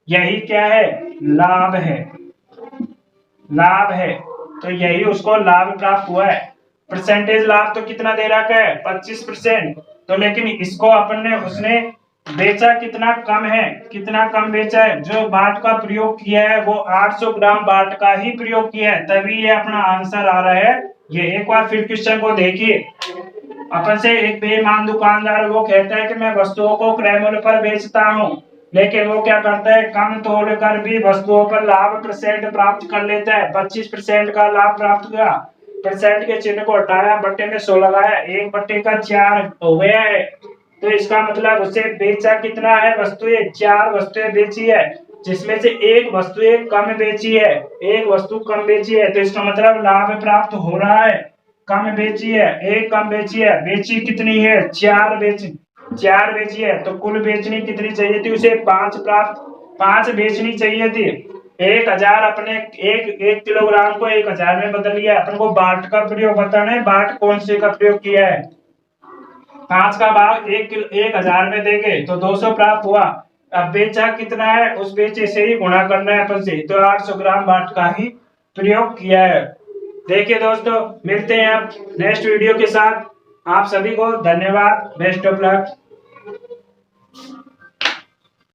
यही क्या है, लाभ है, लाभ है। तो यही उसको लाभ प्राप्त हुआ है। परसेंटेज लाभ तो कितना दे रखा है, 25%। तो लेकिन इसको अपन ने, उसने बेचा कितना कम है, कितना कम बेचा है, जो बाट का प्रयोग किया है वो 800 ग्राम बाट का ही प्रयोग किया है, तभी ये अपना आंसर आ रहा है ये। एक बार फिर क्वेश्चन को देखिए, अपन से एक बेईमान दुकानदार वो कहता है कि मैं वस्तुओं को क्रय मूल्य पर बेचता हूँ, लेकिन वो क्या करता है, कम तोल कर भी वस्तुओं पर लाभ % प्राप्त कर लेता है। 25% का लाभ प्राप्त हुआ, परसेंट के चिन्ह को हटाया, बट्टे में 100 लगाया, 1/4 हो गया है। तो इसका मतलब उसे बेचा कितना है, वस्तुएं 4 वस्तुएं बेची है, जिसमें से एक वस्तु कम बेची है, एक वस्तु कम बेची है। तो इसका मतलब लाभ प्राप्त हो रहा है, कम बेची है, एक कम बेची है। बेची कितनी है, 4 बेची, 4 बेची है। तो कुल बेचनी कितनी चाहिए थी उसे, 5 प्राप्त, 5 बेचनी चाहिए थी। 1000 अपने एक किलोग्राम को 1000 में बदल लिया। अपन को बाट का प्रयोग बताना है, बाट कौन से का प्रयोग किया है। 5 का भाग 1000 में देंगे तो 200 प्राप्त हुआ। अब बेचा कितना है, उस बेचे से ही गुणा करना है अपन से, तो 800 ग्राम बाट का ही प्रयोग किया है। देखिए दोस्तों, मिलते हैं अब नेक्स्ट वीडियो के साथ। आप सभी को धन्यवाद, बेस्ट ऑफ लक।